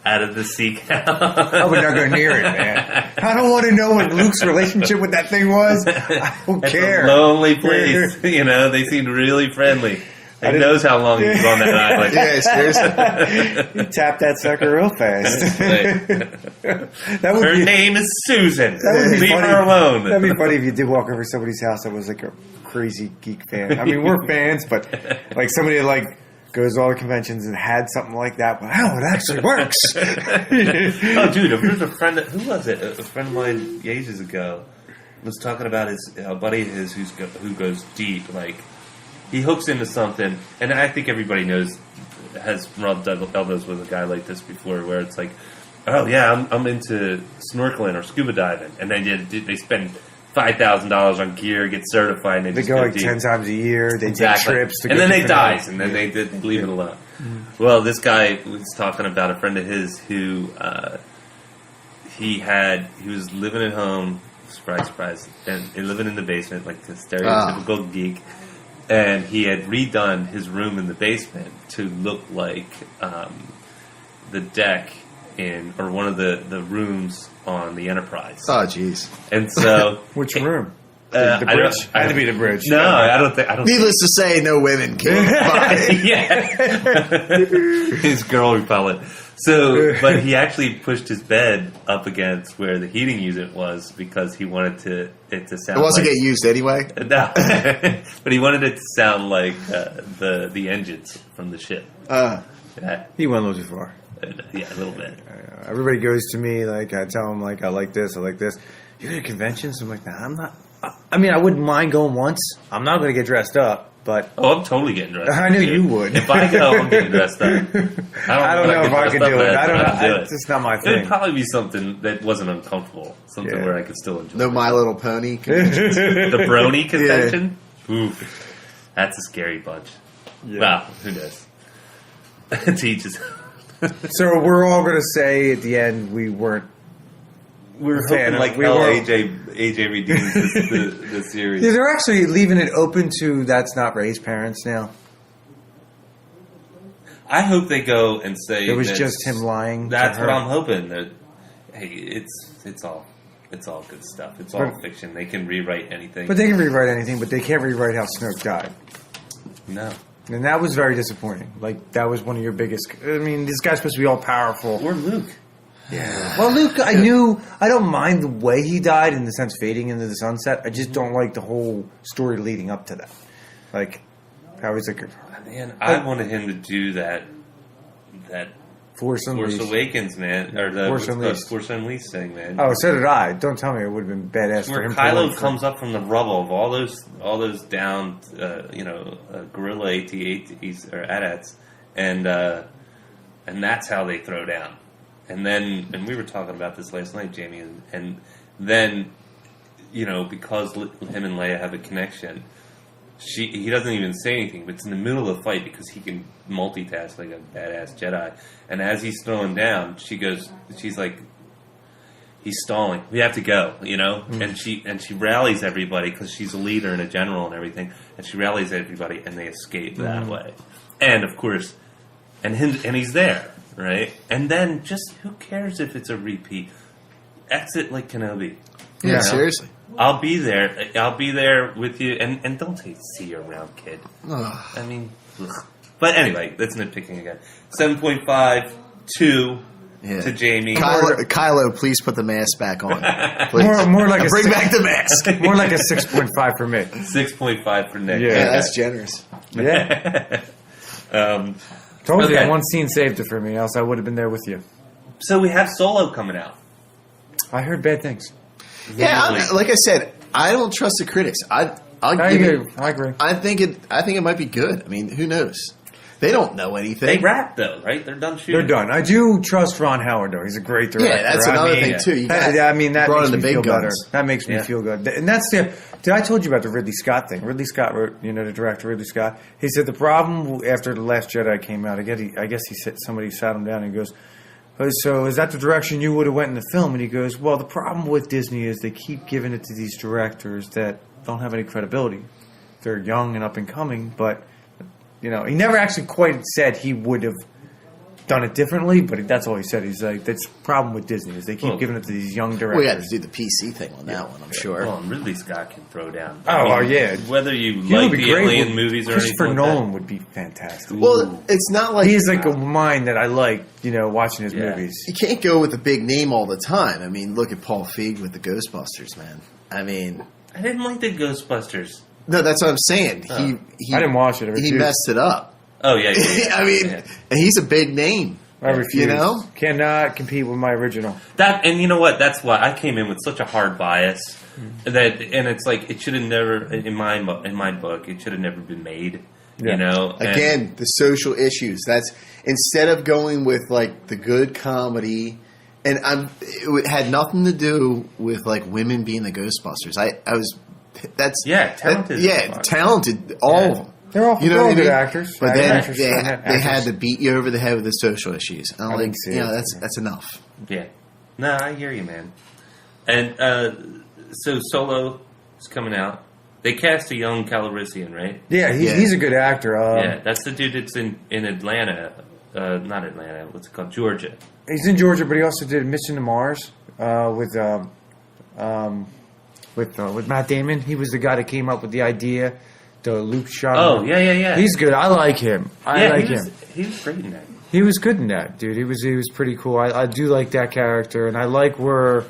[SPEAKER 3] out of the sea cow?
[SPEAKER 1] I would not go near it, man. I don't want to know what Luke's relationship with that thing was. I don't care.
[SPEAKER 3] It's a lonely place. They seemed really friendly. Who knows how long he was on that island?
[SPEAKER 2] Yeah, seriously.
[SPEAKER 1] You tap that sucker real fast. That would
[SPEAKER 3] Her
[SPEAKER 1] be,
[SPEAKER 3] name is Susan.
[SPEAKER 1] that would be
[SPEAKER 3] Leave
[SPEAKER 1] funny.
[SPEAKER 3] her alone.
[SPEAKER 1] That'd be funny if you did walk over somebody's house that was like a crazy geek fan. I mean, we're fans, but like somebody that like goes to all the conventions and had something like that. Wow, it actually works.
[SPEAKER 3] Oh, dude, there's a friend. Who was it? A friend of mine ages ago was talking about a buddy of his who goes deep. Like he hooks into something, and I think everybody has rubbed elbows with a guy like this before, where it's like, oh yeah, I'm into snorkeling or scuba diving, and then they spend $5,000 on gear, get certified, and
[SPEAKER 1] They
[SPEAKER 3] just
[SPEAKER 1] go like
[SPEAKER 3] deep.
[SPEAKER 1] 10 times a year. They
[SPEAKER 3] Exactly.
[SPEAKER 1] take trips. To
[SPEAKER 3] and
[SPEAKER 1] go
[SPEAKER 3] then they
[SPEAKER 1] different
[SPEAKER 3] die,
[SPEAKER 1] areas.
[SPEAKER 3] and then they leave it alone. Well, this guy was talking about a friend of his who he was living at home, surprise, and living in the basement like the stereotypical geek. And he had redone his room in the basement to look like the deck or one of the rooms on the Enterprise.
[SPEAKER 2] Oh, jeez.
[SPEAKER 3] And so,
[SPEAKER 1] Which room?
[SPEAKER 3] the
[SPEAKER 1] bridge?
[SPEAKER 3] I
[SPEAKER 1] Had to be the bridge.
[SPEAKER 3] No, I don't think.
[SPEAKER 2] Needless to say, no women can buy.
[SPEAKER 3] Yeah, his girl repellent. So, but he actually pushed his bed up against where the heating unit was because he wanted it to sound.
[SPEAKER 2] It wasn't
[SPEAKER 3] like,
[SPEAKER 2] get used anyway.
[SPEAKER 3] No, but he wanted it to sound like the engines from the ship. Yeah,
[SPEAKER 1] He went a little too far.
[SPEAKER 3] yeah, a little bit.
[SPEAKER 1] Everybody goes to me like I tell them like I like this. You go to conventions? I'm like, nah, I'm not. I mean, I wouldn't mind going once. I'm not going to get dressed up, but
[SPEAKER 3] Oh, I'm totally getting dressed up.
[SPEAKER 1] I knew
[SPEAKER 3] dude.
[SPEAKER 1] you would.
[SPEAKER 3] If I go, I'm getting dressed up.
[SPEAKER 1] I don't know if I could do it. I don't know. It's just not my
[SPEAKER 3] It would
[SPEAKER 1] thing.
[SPEAKER 3] probably be something that wasn't uncomfortable. Something
[SPEAKER 1] Yeah.
[SPEAKER 3] where I could still enjoy
[SPEAKER 2] No
[SPEAKER 3] it.
[SPEAKER 2] My Little Pony.
[SPEAKER 3] The brony convention? Oof. That's a scary bunch.
[SPEAKER 1] Yeah.
[SPEAKER 3] Wow, who knows? Teaches.
[SPEAKER 1] So we're all going to say at the end we weren't.
[SPEAKER 3] We're
[SPEAKER 1] Fan
[SPEAKER 3] hoping
[SPEAKER 1] of-
[SPEAKER 3] like
[SPEAKER 1] we
[SPEAKER 3] hell
[SPEAKER 1] were-
[SPEAKER 3] AJ redeems the series.
[SPEAKER 1] Yeah, they're actually leaving it open to that's not Ray's parents now.
[SPEAKER 3] I hope they go and say
[SPEAKER 1] It was
[SPEAKER 3] that
[SPEAKER 1] just him lying. to
[SPEAKER 3] That's
[SPEAKER 1] her.
[SPEAKER 3] what I'm hoping. That hey, it's all good stuff. It's all
[SPEAKER 1] But-
[SPEAKER 3] fiction. They can rewrite anything.
[SPEAKER 1] But they can rewrite anything, but they can't rewrite how Snoke died.
[SPEAKER 3] no.
[SPEAKER 1] And that was very disappointing. Like, that was one of your biggest... I mean, this guy's supposed to be all powerful.
[SPEAKER 3] Or Luke.
[SPEAKER 1] Yeah. Well, Luke, I don't mind the way he died in the sense fading into the sunset. I just don't like the whole story leading up to that. Like, how he's like...
[SPEAKER 3] Man, I wanted him to do that
[SPEAKER 1] Force
[SPEAKER 3] Force
[SPEAKER 1] Unleashed.
[SPEAKER 3] Awakens, man. Or the
[SPEAKER 1] Force Unleashed.
[SPEAKER 3] Force Unleashed thing, man.
[SPEAKER 1] Oh, so did I. Don't tell me it would have been badass for
[SPEAKER 3] Where
[SPEAKER 1] him.
[SPEAKER 3] Kylo comes up from the rubble of all those downed, gorilla AT-ATs or AT-ATs, and that's how they throw down. And we were talking about this last night, Jamie, and then, because him and Leia have a connection, he doesn't even say anything, but it's in the middle of the fight because he can multitask like a badass Jedi. And as he's throwing down, she's like, he's stalling. We have to go, you know. And she rallies everybody because she's a leader and a general and everything. And she rallies everybody, and they escape that way. And of course, and he's there, right? And then just who cares if it's a repeat? Exit like Kenobi.
[SPEAKER 2] Yeah,
[SPEAKER 3] You know?
[SPEAKER 2] seriously.
[SPEAKER 3] I'll be there. I'll be there with you. And don't see you around, kid. I mean, ugh. But anyway, that's nitpicking again. 7.5, 2 to Jamie.
[SPEAKER 2] Kylo, please put the mask back on. Please.
[SPEAKER 1] More like
[SPEAKER 2] bring back the mask.
[SPEAKER 1] More like a 6.5 for me.
[SPEAKER 3] 6.5 for Nick.
[SPEAKER 2] Yeah, that's generous.
[SPEAKER 1] Yeah. Told you that one scene saved it for me, else I would have been there with you.
[SPEAKER 3] So we have Solo coming out.
[SPEAKER 1] I heard bad things.
[SPEAKER 2] Yeah, like I said, I don't trust the critics. I
[SPEAKER 1] agree.
[SPEAKER 2] I think it might be good. I mean, who knows? They don't know anything.
[SPEAKER 3] They wrap though, right? They're done shooting.
[SPEAKER 1] They're done. I do trust Ron Howard though. He's a great director.
[SPEAKER 2] Yeah, that's another thing too.
[SPEAKER 1] That makes me feel better. That makes me
[SPEAKER 2] Yeah.
[SPEAKER 1] feel good. And that's I told you about the Ridley Scott thing. Ridley Scott wrote, the director Ridley Scott. He said the problem after The Last Jedi came out, I guess somebody sat him down and he goes, so is that the direction you would have went in the film? And he goes, well, the problem with Disney is they keep giving it to these directors that don't have any credibility. They're young and up and coming, but he never actually quite said he would have done it differently, but that's all he said. He's like, that's the problem with Disney is they keep giving it to these young directors.
[SPEAKER 2] We got to do the PC thing on that one, I'm sure.
[SPEAKER 3] Well, and Ridley Scott can throw down.
[SPEAKER 1] Yeah.
[SPEAKER 3] Whether you like the alien movies or anything
[SPEAKER 1] Christopher
[SPEAKER 3] like
[SPEAKER 1] Nolan
[SPEAKER 3] that.
[SPEAKER 1] would be fantastic.
[SPEAKER 2] Well, it's not like...
[SPEAKER 1] He is like a mind that I like, watching his movies.
[SPEAKER 2] You can't go with a big name all the time. I mean, look at Paul Feig with the Ghostbusters, man. I mean...
[SPEAKER 3] I didn't like the Ghostbusters.
[SPEAKER 2] No, that's what I'm saying.
[SPEAKER 1] I didn't watch it.
[SPEAKER 2] He messed it up.
[SPEAKER 3] Oh, yeah.
[SPEAKER 2] I mean, and he's a big name.
[SPEAKER 1] I refuse.
[SPEAKER 2] Cannot
[SPEAKER 1] compete with my original.
[SPEAKER 3] And you know what? That's why I came in with such a hard bias and it's like it should have never, in my book, it should have never been made.
[SPEAKER 1] Yeah.
[SPEAKER 2] Again, the social issues. That's instead of going with like the good comedy, and it had nothing to do with like women being the Ghostbusters. Talented. Talented. All of them.
[SPEAKER 1] They're all, good actors.
[SPEAKER 2] But then they had to beat you over the head with the social issues. And I'm like, that's enough.
[SPEAKER 3] Yeah. No, I hear you, man. And so Solo is coming out. They cast a young Calrissian, right?
[SPEAKER 1] Yeah, he's a good actor.
[SPEAKER 3] That's the dude that's in Atlanta. Not Atlanta. What's it called? Georgia.
[SPEAKER 1] He's in Georgia, but he also did Mission to Mars with Matt Damon. He was the guy that came up with the idea. The Luke shot.
[SPEAKER 3] Oh, yeah.
[SPEAKER 1] He's good. I like him. Him.
[SPEAKER 3] He was great in that.
[SPEAKER 1] He was good in that, dude. He was pretty cool. I do like that character, and I like where.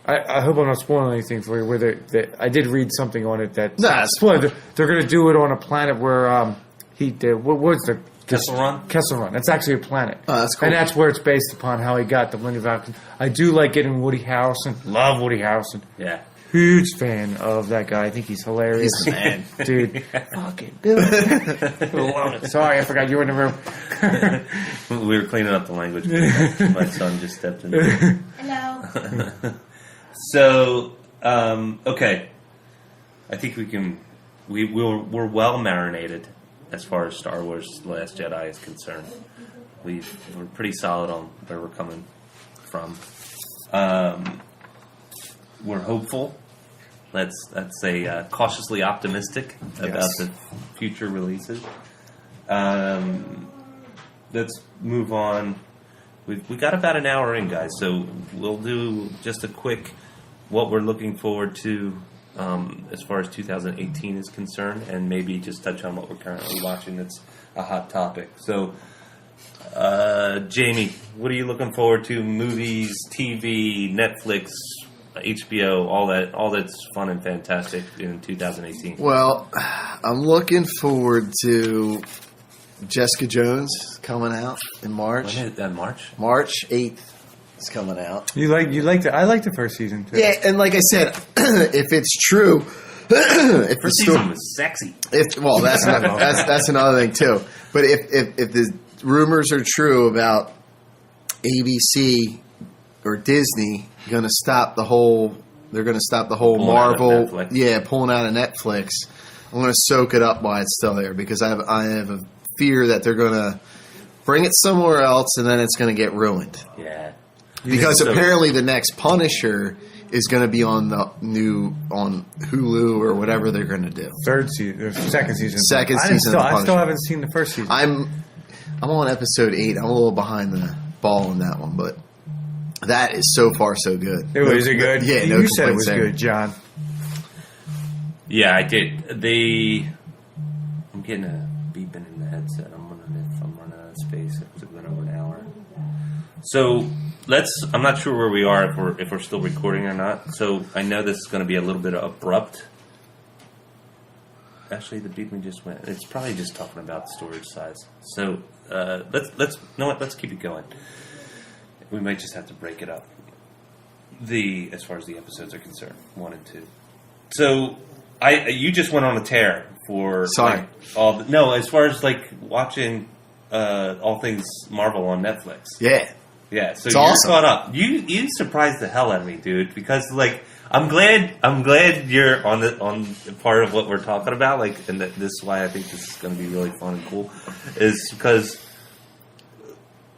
[SPEAKER 1] I hope I'm not spoiling anything for you. Where I did read something on it that spoiled. They're going to do it on a planet where what was the
[SPEAKER 3] Kessel Run?
[SPEAKER 1] Kessel Run. That's actually a planet.
[SPEAKER 2] Oh, that's cool.
[SPEAKER 1] And that's where it's based upon how he got the Millennium Falcon. I do like getting Woody Harrelson. Love Woody Harrelson.
[SPEAKER 3] Yeah.
[SPEAKER 1] Huge fan of that guy. I think he's hilarious.
[SPEAKER 2] He's the man.
[SPEAKER 1] Dude. Fucking do it. Sorry, I forgot you were in the
[SPEAKER 3] room. We were cleaning up the language. My son just stepped in.
[SPEAKER 5] Hello.
[SPEAKER 3] So, okay. I think we're well marinated as far as Star Wars The Last Jedi is concerned. We're pretty solid on where we're coming from. We're hopeful. Let's say cautiously optimistic about the future releases. Let's move on. We got about an hour in, guys, so we'll do just a quick what we're looking forward to as far as 2018 is concerned, and maybe just touch on what we're currently watching that's a hot topic. So, Jamie, what are you looking forward to? Movies, TV, Netflix, HBO, all that's fun and fantastic in 2018.
[SPEAKER 2] Well, I'm looking forward to Jessica Jones coming out in March.
[SPEAKER 3] When is that, March?
[SPEAKER 2] March 8th is coming out.
[SPEAKER 1] You like I like the first season too.
[SPEAKER 2] Yeah, and like I said, if it's true, if
[SPEAKER 3] first season was sexy.
[SPEAKER 2] That's another thing too. But if the rumors are true about ABC or Disney going to stop the whole, they're going to stop the whole Marvel, pulling out of Netflix. I'm going to soak it up while it's still there because I have a fear that they're going to bring it somewhere else and then it's going to get ruined.
[SPEAKER 3] Yeah.
[SPEAKER 2] Because
[SPEAKER 3] So-
[SPEAKER 2] apparently the next Punisher is going to be on Hulu or whatever they're going to do.
[SPEAKER 1] Third season, or second season.
[SPEAKER 2] Second
[SPEAKER 1] I
[SPEAKER 2] season of The
[SPEAKER 1] I still
[SPEAKER 2] Punisher.
[SPEAKER 1] haven't seen the first season.
[SPEAKER 2] I'm on episode 8. I'm a little behind the ball on that one, but that is so far so good.
[SPEAKER 1] Is it good?
[SPEAKER 2] Yeah, no
[SPEAKER 1] you said it
[SPEAKER 2] complaints
[SPEAKER 1] was
[SPEAKER 2] there.
[SPEAKER 1] good, John.
[SPEAKER 3] Yeah, I did. I'm getting a beeping in the headset. I'm wondering if I'm running out of space. It's been over an hour. So I'm not sure where we are if we're still recording or not. So I know this is going to be a little bit abrupt. Actually, the beeping just went. It's probably just talking about storage size. So let's you know what? Let's keep it going. We might just have to break it up. As far as the episodes are concerned, 1 and 2. So you just went on a tear for
[SPEAKER 2] Sorry.
[SPEAKER 3] as far as like watching all things Marvel on Netflix.
[SPEAKER 2] Yeah.
[SPEAKER 3] Yeah, so
[SPEAKER 2] It's
[SPEAKER 3] you're
[SPEAKER 2] awesome.
[SPEAKER 3] caught up. You surprised the hell out of me, dude, because like I'm glad you're on part of what we're talking about, like, and this is why I think this is going to be really fun and cool, is because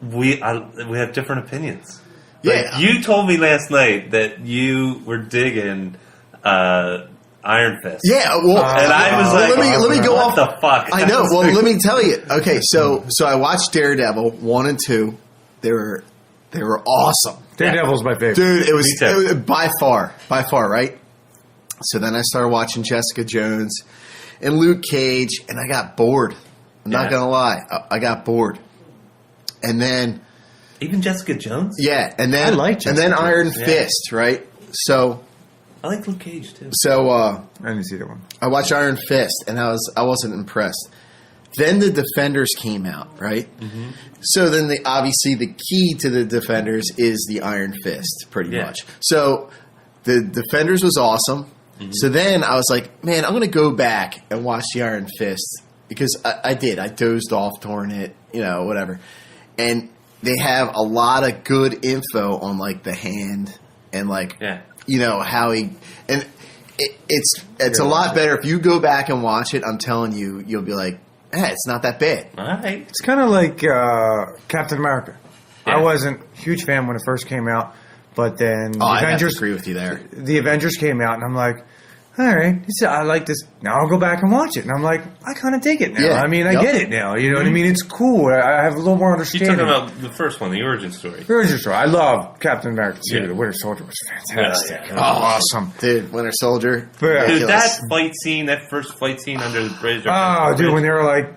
[SPEAKER 3] we have different opinions.
[SPEAKER 2] Yeah.
[SPEAKER 3] Like, you told me last night that you were digging Iron Fist.
[SPEAKER 2] Yeah, well,
[SPEAKER 3] And I was like,
[SPEAKER 2] let me go
[SPEAKER 3] what
[SPEAKER 2] off.
[SPEAKER 3] the fuck?
[SPEAKER 2] I know. Well, let me tell you. Okay, so I watched Daredevil 1 and 2. They were awesome.
[SPEAKER 1] Daredevil's my favorite.
[SPEAKER 2] Dude, it was
[SPEAKER 3] Me too.
[SPEAKER 2] by far, right? So then I started watching Jessica Jones and Luke Cage, and I got bored. I'm not going to lie. I got bored. And then...
[SPEAKER 3] Even Jessica Jones?
[SPEAKER 2] Yeah, and then...
[SPEAKER 1] I like Jessica
[SPEAKER 2] And then Iron
[SPEAKER 3] Jones, yeah.
[SPEAKER 2] Fist, right? So...
[SPEAKER 3] I like Luke Cage, too.
[SPEAKER 2] I
[SPEAKER 1] didn't see that one.
[SPEAKER 2] watched Iron Fist, and I wasn't impressed. Then the Defenders came out, right? Mm-hmm. So then obviously the key to the Defenders is the Iron Fist, pretty much. So the Defenders was awesome. Mm-hmm. So then I was like, man, I'm going to go back and watch the Iron Fist because I did. I dozed off during it, whatever. And they have a lot of good info on like the hand and like, how he and it's a lot better if you go back and watch it. I'm telling you, you'll be like, it's not that bad.
[SPEAKER 3] All right.
[SPEAKER 1] It's kind of like Captain America.
[SPEAKER 3] Yeah.
[SPEAKER 1] I wasn't a huge fan when it first came out, but then the
[SPEAKER 2] I have to
[SPEAKER 1] Avengers
[SPEAKER 2] agree with you there.
[SPEAKER 1] The Avengers came out, and I'm like, all right, I like this. Now I'll go back and watch it. And I'm like, I kind of dig it now.
[SPEAKER 2] Yeah.
[SPEAKER 1] I mean, I get it now. You know what I mean? It's cool. I have a little more
[SPEAKER 3] You're
[SPEAKER 1] understanding.
[SPEAKER 3] talking about the first one, the origin story.
[SPEAKER 1] Origin story. I love Captain America too.
[SPEAKER 3] Yeah.
[SPEAKER 1] The Winter Soldier was fantastic.
[SPEAKER 3] Yeah, yeah.
[SPEAKER 1] It was awesome.
[SPEAKER 2] Dude, Winter Soldier.
[SPEAKER 1] Yeah.
[SPEAKER 3] Dude,
[SPEAKER 2] ridiculous.
[SPEAKER 3] that fight scene, that first fight scene under the bridge.
[SPEAKER 1] Oh, dude, when they were like,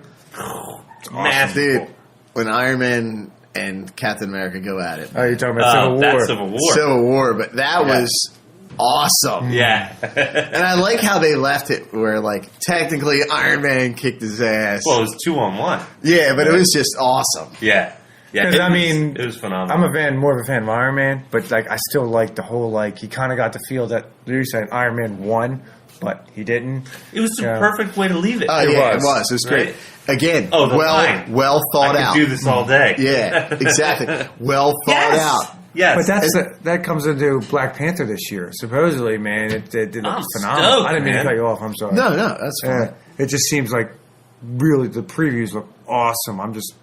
[SPEAKER 3] massive.
[SPEAKER 2] Dude, when Iron Man and Captain America go at it.
[SPEAKER 1] oh, you're talking about Civil War.
[SPEAKER 3] That's Civil War.
[SPEAKER 2] Civil War, but that was awesome.
[SPEAKER 3] Yeah.
[SPEAKER 2] And I like how they left it where, like, technically Iron Man kicked his ass.
[SPEAKER 3] Well, it was 2-on-1.
[SPEAKER 2] Yeah, but it was just awesome.
[SPEAKER 3] Yeah. Yeah.
[SPEAKER 1] 'Cause, it was
[SPEAKER 3] phenomenal.
[SPEAKER 1] I'm more of a fan of Iron Man, but like I still like the whole like he kind of got the feel that you said Iron Man won, but he didn't.
[SPEAKER 3] It was the perfect way to leave it.
[SPEAKER 2] Oh, yeah, it was. It was great.
[SPEAKER 3] Right.
[SPEAKER 2] Again,
[SPEAKER 3] Oh, the line.
[SPEAKER 2] well thought
[SPEAKER 3] I
[SPEAKER 2] out.
[SPEAKER 3] could do this all day.
[SPEAKER 2] Yeah, exactly. Well thought out.
[SPEAKER 3] Yes.
[SPEAKER 1] But that comes into Black Panther this year. Supposedly, man, it did look
[SPEAKER 3] I'm
[SPEAKER 1] phenomenal.
[SPEAKER 3] stoked,
[SPEAKER 1] I didn't mean to
[SPEAKER 3] man.
[SPEAKER 1] cut you off. I'm sorry.
[SPEAKER 2] No, that's fine.
[SPEAKER 1] It just seems like really the previews look awesome.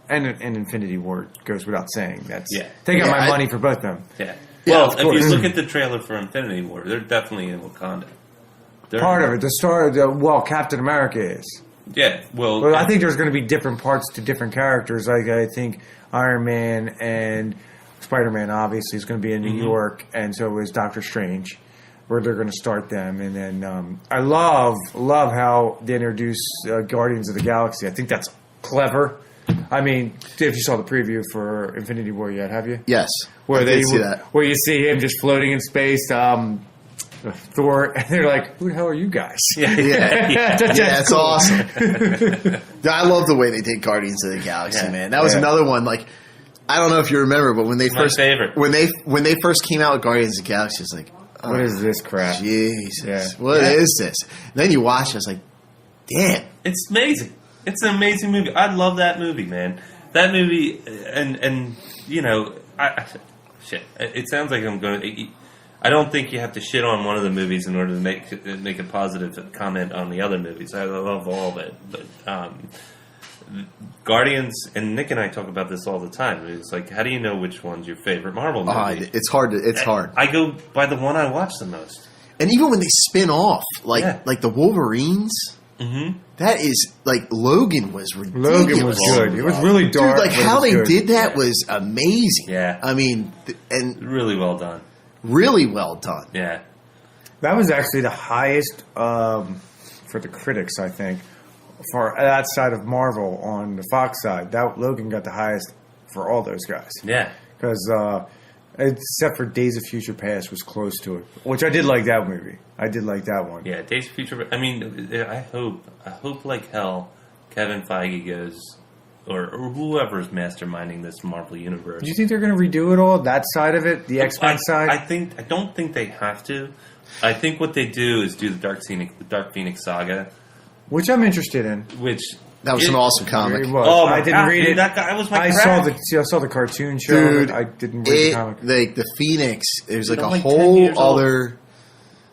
[SPEAKER 1] And Infinity War goes without saying. That's they got my money for both of them.
[SPEAKER 3] Yeah.
[SPEAKER 2] Yeah,
[SPEAKER 3] Well,
[SPEAKER 2] of
[SPEAKER 3] if
[SPEAKER 2] course.
[SPEAKER 3] you look at the trailer for Infinity War, they're definitely in Wakanda.
[SPEAKER 1] Part of it, the star, Captain America is.
[SPEAKER 3] Yeah. Well,
[SPEAKER 1] Well, I think there's going to be different parts to different characters. Like I think Iron Man and Spider-Man obviously is going to be in New York, and so is Doctor Strange, where they're going to start them. And then I love how they introduce Guardians of the Galaxy. I think that's clever. I mean, if you saw the preview for Infinity War yet, have you?
[SPEAKER 2] Yes.
[SPEAKER 1] Where
[SPEAKER 2] I did see that.
[SPEAKER 1] Where you see him just floating in space. Thor, and they're like, "Who the hell are you guys?"
[SPEAKER 2] Yeah, it's
[SPEAKER 1] cool.
[SPEAKER 2] awesome. I love the way they did Guardians of the Galaxy, man. That was another one. Like, I don't know if you remember, but when they
[SPEAKER 3] my favorite.
[SPEAKER 2] when they first came out with Guardians of the Galaxy, it's like, oh,
[SPEAKER 1] What is this crap?
[SPEAKER 2] Jesus, what is this? And then you watch, it, it's like, damn,
[SPEAKER 3] it's amazing. It's an amazing movie. I love that movie, man. That movie, and you know, shit. It sounds like I'm going to. I don't think you have to shit on one of the movies in order to make a positive comment on the other movies. I love all of it, but Guardians, and Nick and I talk about this all the time. It's like, how do you know which one's your favorite Marvel movie?
[SPEAKER 2] It's hard. It's hard.
[SPEAKER 3] I go by the one I watch the most.
[SPEAKER 2] And even when they spin off, like the Wolverines, that is like Logan was ridiculous.
[SPEAKER 1] Logan was good. It was really dark.
[SPEAKER 2] Dude, like how they did that was amazing.
[SPEAKER 3] Yeah.
[SPEAKER 2] I mean, and
[SPEAKER 3] Really well done.
[SPEAKER 2] really well done.
[SPEAKER 3] Yeah.
[SPEAKER 1] That was actually the highest for the critics, I think, for that side of Marvel on the Fox side. That Logan got the highest for all those guys.
[SPEAKER 3] Yeah.
[SPEAKER 1] Because except for Days of Future Past was close to it, which I did like that movie. I did like that one.
[SPEAKER 3] Yeah, Days of Future. I mean, I hope like hell Kevin Feige goes, or whoever's masterminding this Marvel universe.
[SPEAKER 1] Do you think they're going to redo it all? That side of it, the X-Men side.
[SPEAKER 3] I don't think they have to. I think what they do is do the Dark Phoenix saga,
[SPEAKER 1] which I'm interested in.
[SPEAKER 3] which
[SPEAKER 2] That was an awesome comic.
[SPEAKER 1] It was.
[SPEAKER 3] Oh my
[SPEAKER 1] I didn't
[SPEAKER 3] God,
[SPEAKER 1] read
[SPEAKER 3] dude,
[SPEAKER 1] it.
[SPEAKER 3] that guy was my
[SPEAKER 1] I
[SPEAKER 3] crack.
[SPEAKER 1] saw the cartoon show.
[SPEAKER 2] Dude,
[SPEAKER 1] I didn't read the comic.
[SPEAKER 2] Like the Phoenix, there's like
[SPEAKER 3] I'm
[SPEAKER 2] a
[SPEAKER 3] like 10
[SPEAKER 2] whole
[SPEAKER 3] years old.
[SPEAKER 2] other.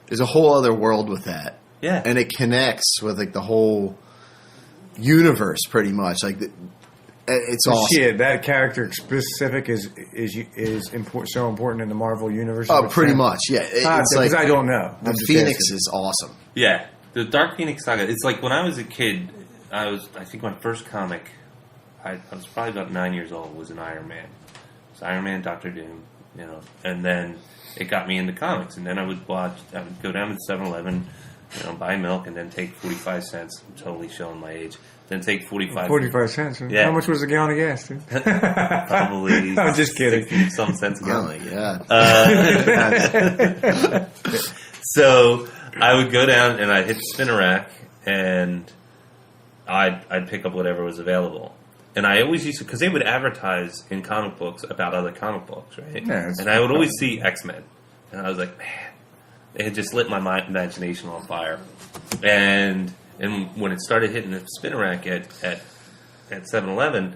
[SPEAKER 2] There's a whole other world with that.
[SPEAKER 3] Yeah.
[SPEAKER 2] And it connects with like the whole universe, pretty much. Like it's awesome.
[SPEAKER 1] Shit, that character specific is so important in the Marvel universe.
[SPEAKER 2] Oh, pretty much, yeah. It's
[SPEAKER 1] Because
[SPEAKER 2] like
[SPEAKER 1] I don't know.
[SPEAKER 2] the
[SPEAKER 1] I'm just
[SPEAKER 2] Phoenix
[SPEAKER 1] asking.
[SPEAKER 2] is awesome.
[SPEAKER 3] Yeah, the Dark Phoenix saga. It's like when I was a kid. I think my first comic, I was probably about 9 years old, was an Iron Man. It was Iron Man, Doctor Doom, and then it got me into comics. And then I would go down to 7-Eleven, buy milk, and then take 45 cents. I'm totally showing my age. Then take 45
[SPEAKER 1] cents.
[SPEAKER 3] Yeah.
[SPEAKER 1] How much was a gallon of gas, dude?
[SPEAKER 3] Probably.
[SPEAKER 1] I'm just kidding.
[SPEAKER 3] 60 some cents a
[SPEAKER 2] Oh
[SPEAKER 3] gallon.
[SPEAKER 2] my god!
[SPEAKER 3] So I would go down and I'd hit the spinner rack and I'd pick up whatever was available. And I always used to, because they would advertise in comic books about other comic books, right?
[SPEAKER 1] Yeah,
[SPEAKER 3] and I would always see X-Men. And I was like, man, it had just lit my imagination on fire. And when it started hitting the spinner rack at 7-Eleven,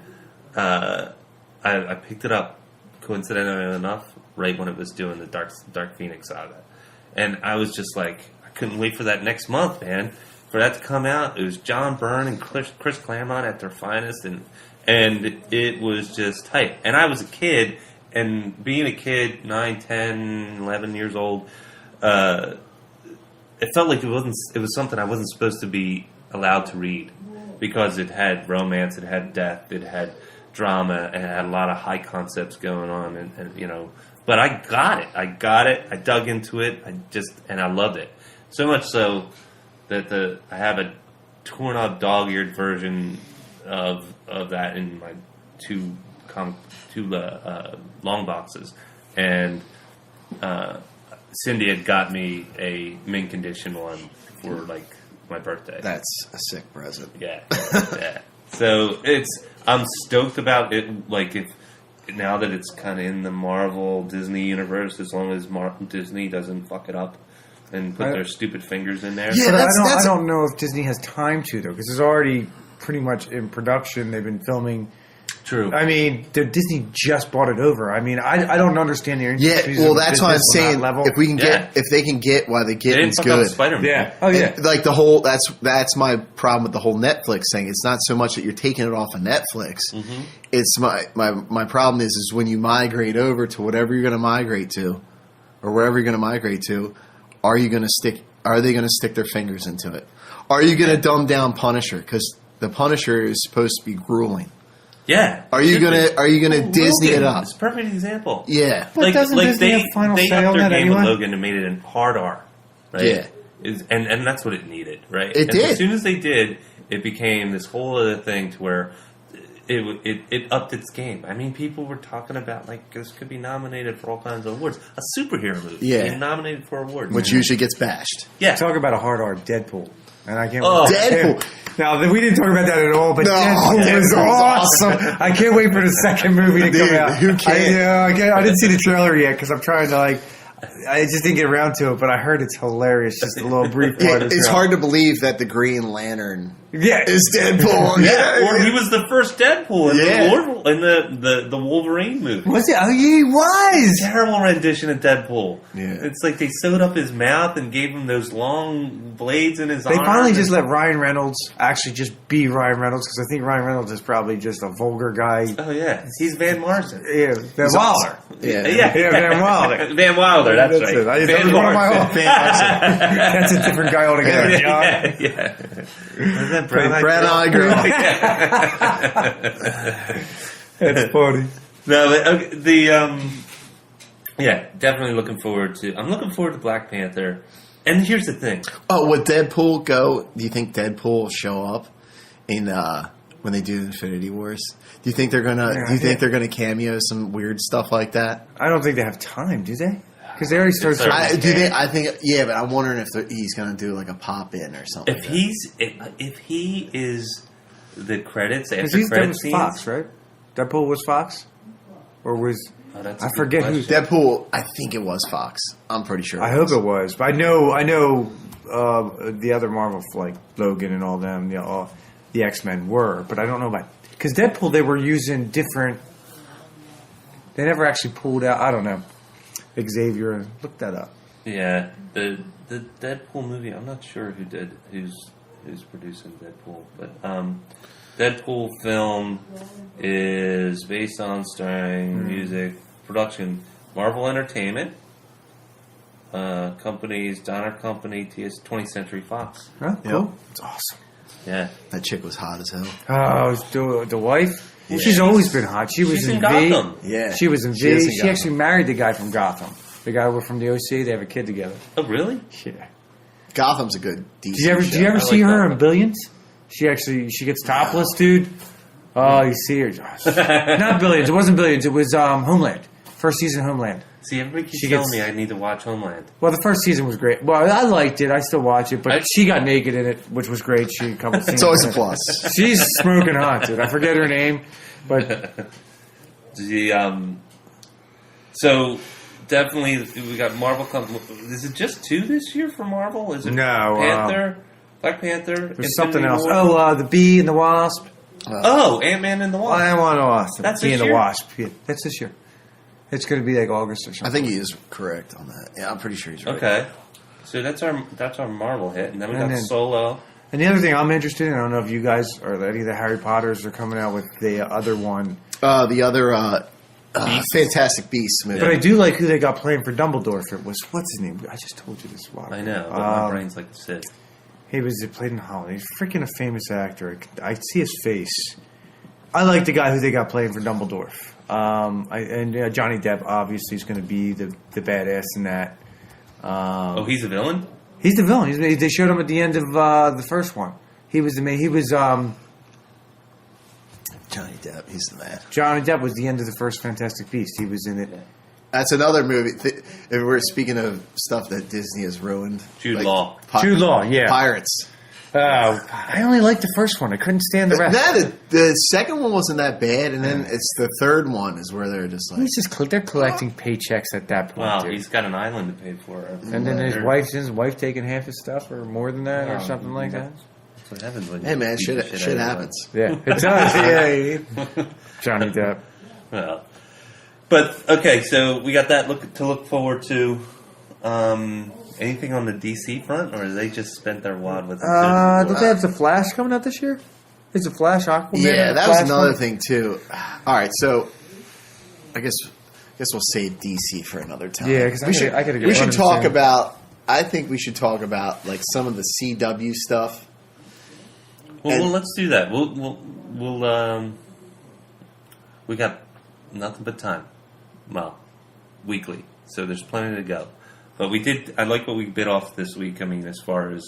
[SPEAKER 3] I picked it up, coincidentally enough, right when it was doing the Dark Phoenix saga. And I was just like, I couldn't wait for that next month, man. For that to come out. It was John Byrne and Chris Claremont at their finest, and it was just tight. And I was a kid, and being a kid, 9, 10, 11 years old, it felt like it was something I wasn't supposed to be allowed to read, because it had romance, it had death, it had drama, and it had a lot of high concepts going on, and but I got it. I dug into it. I loved it so much so that I have a torn up dog-eared version of that in my two long boxes, and Cindy had got me a mint condition one for like my birthday.
[SPEAKER 2] That's a sick present.
[SPEAKER 3] Yeah. So I'm stoked about it. Like now that it's kind of in the Marvel Disney universe, as long as Disney doesn't fuck it up and put their stupid fingers in there.
[SPEAKER 2] Yeah,
[SPEAKER 1] But
[SPEAKER 2] that's
[SPEAKER 1] I don't know if Disney has time to, though, because it's already pretty much in production. They've been filming.
[SPEAKER 3] True.
[SPEAKER 1] I mean, Disney just bought it over. I mean, I don't understand their
[SPEAKER 2] Yeah, well, that's why I'm saying
[SPEAKER 1] level.
[SPEAKER 2] if they can get why the
[SPEAKER 3] They didn't
[SPEAKER 2] getting's
[SPEAKER 3] fuck up
[SPEAKER 2] good.
[SPEAKER 3] Spider-Man.
[SPEAKER 1] Yeah. Oh yeah.
[SPEAKER 2] And, like the whole that's my problem with the whole Netflix thing. It's not so much that you're taking it off of Netflix.
[SPEAKER 3] Mm-hmm.
[SPEAKER 2] It's my problem is when you migrate over to whatever you're going to migrate to, or wherever you're going to migrate to, are they going to stick their fingers into it? Are you going to dumb down Punisher, because the Punisher is supposed to be grueling?
[SPEAKER 3] Yeah.
[SPEAKER 2] Are you gonna Disney it up?
[SPEAKER 3] It's a perfect example.
[SPEAKER 2] Yeah.
[SPEAKER 1] But doesn't Disney have final
[SPEAKER 3] they
[SPEAKER 1] say
[SPEAKER 3] upped
[SPEAKER 1] on
[SPEAKER 3] their
[SPEAKER 1] that
[SPEAKER 3] game with
[SPEAKER 1] anyway?
[SPEAKER 3] Logan and made it in hard R, right?
[SPEAKER 2] Yeah.
[SPEAKER 3] And that's what it needed, right?
[SPEAKER 2] It
[SPEAKER 3] and
[SPEAKER 2] did.
[SPEAKER 3] As soon as they did, it became this whole other thing to where it upped its game. I mean, people were talking about like this could be nominated for all kinds of awards. A superhero movie,
[SPEAKER 2] Yeah.
[SPEAKER 3] nominated for awards,
[SPEAKER 2] Which usually gets bashed.
[SPEAKER 3] yeah.
[SPEAKER 1] Talk about a hard R, Deadpool. And I can't
[SPEAKER 3] Oh,
[SPEAKER 2] Deadpool.
[SPEAKER 1] Now, we didn't talk about that at all, but
[SPEAKER 2] No,
[SPEAKER 1] Deadpool was awesome. I can't wait for the second movie to
[SPEAKER 2] Dude,
[SPEAKER 1] come out.
[SPEAKER 2] who can't?
[SPEAKER 1] I didn't see the trailer yet because I'm trying to I just didn't get around to it, but I heard it's hilarious. Just a little brief part.
[SPEAKER 2] It's hard to believe that the Green Lantern is Deadpool.
[SPEAKER 3] Yeah, or he was the first Deadpool in the Wolverine movie.
[SPEAKER 1] Was it? Oh, yeah, he was.
[SPEAKER 3] Terrible rendition of Deadpool.
[SPEAKER 2] Yeah.
[SPEAKER 3] It's like they sewed up his mouth and gave him those long blades in his arm.
[SPEAKER 1] They finally just let Ryan Reynolds actually just be Ryan Reynolds, because I think Ryan Reynolds is probably just a vulgar guy.
[SPEAKER 3] Oh, yeah. He's Van Morrison.
[SPEAKER 1] Yeah, Van Wilder.
[SPEAKER 3] Yeah,
[SPEAKER 1] Van Wilder.
[SPEAKER 3] Van Wilder, that's right.
[SPEAKER 1] It.
[SPEAKER 3] Van
[SPEAKER 1] Morrison. That's a different guy altogether.
[SPEAKER 3] Yeah. Was that
[SPEAKER 2] Brown Eye Girl.
[SPEAKER 1] That's funny.
[SPEAKER 3] No, but, yeah, definitely looking forward to. I'm looking forward to Black Panther. And here's the thing.
[SPEAKER 2] Oh, would Deadpool go? Do you think Deadpool will show up in when they do Infinity Wars? Do you think they're gonna?
[SPEAKER 1] Yeah,
[SPEAKER 2] do you think they're gonna cameo some weird stuff like that?
[SPEAKER 1] I don't think they have time, do they? Because they already started.
[SPEAKER 2] I think, yeah, but I'm wondering if he's gonna do like a pop in or something.
[SPEAKER 3] If he is the credits after
[SPEAKER 1] he's
[SPEAKER 3] credit
[SPEAKER 1] done
[SPEAKER 3] scenes,
[SPEAKER 1] Fox, right? Deadpool was Fox, or was
[SPEAKER 3] that's
[SPEAKER 1] I
[SPEAKER 3] a good
[SPEAKER 1] forget who
[SPEAKER 3] question.
[SPEAKER 2] Deadpool. I think it was Fox. I'm pretty sure.
[SPEAKER 1] I hope it was, but I know the other Marvel, like Logan and all them, all the X-Men were, but I don't know about because Deadpool they were using different. They never actually pulled out. I don't know. Xavier, look that up.
[SPEAKER 3] Yeah, the Deadpool movie. I'm not sure who's producing Deadpool, but Deadpool film is based on starring music production Marvel Entertainment. Companies Donner Company, 20th Century Fox.
[SPEAKER 1] Huh?
[SPEAKER 2] Yep.
[SPEAKER 1] Cool. It's awesome.
[SPEAKER 3] Yeah,
[SPEAKER 2] That chick was hot as hell.
[SPEAKER 1] Oh, the wife.
[SPEAKER 2] Yeah.
[SPEAKER 1] She's always been hot. She's
[SPEAKER 3] in
[SPEAKER 1] V.
[SPEAKER 3] Gotham.
[SPEAKER 2] Yeah,
[SPEAKER 1] She was in
[SPEAKER 2] She is
[SPEAKER 1] V.
[SPEAKER 2] in
[SPEAKER 1] She
[SPEAKER 2] Gotham.
[SPEAKER 1] actually married the guy from Gotham. The guy from the OC. They have a kid together.
[SPEAKER 3] Oh, really?
[SPEAKER 1] Yeah.
[SPEAKER 2] Gotham's a good, decent.
[SPEAKER 1] Did you ever
[SPEAKER 3] I
[SPEAKER 1] see
[SPEAKER 3] like
[SPEAKER 1] her
[SPEAKER 3] Gotham.
[SPEAKER 1] in Billions? She gets topless, dude. Oh, you see her? Not Billions. It wasn't Billions. It was Homeland. First season Homeland.
[SPEAKER 3] See, everybody keeps
[SPEAKER 1] She
[SPEAKER 3] telling
[SPEAKER 1] gets-
[SPEAKER 3] me I need to watch Homeland.
[SPEAKER 1] Well, the first season was great. Well, I liked it. I still watch it, but she got naked in it, which was great. She a couple scenes.
[SPEAKER 2] It's always a
[SPEAKER 1] in it.
[SPEAKER 2] plus.
[SPEAKER 1] She's smoking hot, dude. I forget her name, but
[SPEAKER 3] So definitely we got Marvel. Is it just 2 this year for Marvel? Is it
[SPEAKER 1] No,
[SPEAKER 3] Panther, Black Panther?
[SPEAKER 1] there's something
[SPEAKER 3] Infinity
[SPEAKER 1] else.
[SPEAKER 3] War?
[SPEAKER 1] Oh, the Bee and the Wasp.
[SPEAKER 3] Oh, Ant-Man and the Wasp.
[SPEAKER 1] I want to Wasp.
[SPEAKER 3] That's
[SPEAKER 1] Bee
[SPEAKER 3] this
[SPEAKER 1] and the
[SPEAKER 3] year?
[SPEAKER 1] Wasp. Yeah, that's this year. It's going to be like August or
[SPEAKER 2] I
[SPEAKER 1] something.
[SPEAKER 2] think he is correct on that. Yeah, I'm pretty sure he's right.
[SPEAKER 3] Okay, so that's our Marvel hit, and then we
[SPEAKER 1] And
[SPEAKER 3] got
[SPEAKER 1] then-
[SPEAKER 3] Solo.
[SPEAKER 1] And the other thing I'm interested in, I don't know if you guys or any of the Harry Potters are coming out with the other one.
[SPEAKER 2] The other Fantastic Beasts movie.
[SPEAKER 1] But I do like who they got playing for Dumbledore. If it was, what's his name? I just told you this a while
[SPEAKER 3] I
[SPEAKER 1] ago.
[SPEAKER 3] know, but my brain's like Sid.
[SPEAKER 1] He played in Holiday. He's freaking a famous actor. I see his face. I like the guy who they got playing for Dumbledore. Johnny Depp obviously is going to be the badass in that.
[SPEAKER 3] Oh, he's a villain?
[SPEAKER 1] He's the villain. They showed him at the end of the first one. He was the main. He was
[SPEAKER 2] Johnny Depp, he's the man.
[SPEAKER 1] Johnny Depp was the end of the first Fantastic Beast. He was in it.
[SPEAKER 2] That's another movie. If we're speaking of stuff that Disney has ruined,
[SPEAKER 3] Jude Law.
[SPEAKER 1] Jude Law, yeah.
[SPEAKER 2] Pirates.
[SPEAKER 1] I only liked the first one. I couldn't stand the rest.
[SPEAKER 2] The second one wasn't that bad, and then it's the third one is where they're just like,
[SPEAKER 1] They're collecting paychecks at that point.
[SPEAKER 3] Wow,
[SPEAKER 1] dude.
[SPEAKER 3] he's got an island to pay for.
[SPEAKER 1] And then his wife taking half his stuff, or more than that, or
[SPEAKER 3] Oh,
[SPEAKER 1] something like that.
[SPEAKER 3] That's what happens when
[SPEAKER 2] hey man,
[SPEAKER 3] you beat the
[SPEAKER 2] shit
[SPEAKER 3] out of
[SPEAKER 2] happens.
[SPEAKER 1] Yeah, it does. Yeah, Johnny Depp.
[SPEAKER 3] Well, but okay, so we got that to look forward to. Anything on the DC front, or they just spent their wad with?
[SPEAKER 1] Don't they have the Flash coming out this year? Is the Flash Aquaman?
[SPEAKER 2] Yeah, that
[SPEAKER 1] Flash
[SPEAKER 2] was another
[SPEAKER 1] one?
[SPEAKER 2] thing too. All right, so I guess we'll save DC for another time.
[SPEAKER 1] Yeah, 'cause I gotta get
[SPEAKER 2] we should
[SPEAKER 1] running
[SPEAKER 2] talk
[SPEAKER 1] soon.
[SPEAKER 2] about. I think we should talk about like some of the CW stuff.
[SPEAKER 3] Well, let's do that. We'll we got nothing but time. Well, weekly, so there's plenty to go. But I like what we bit off this week. I mean, as far as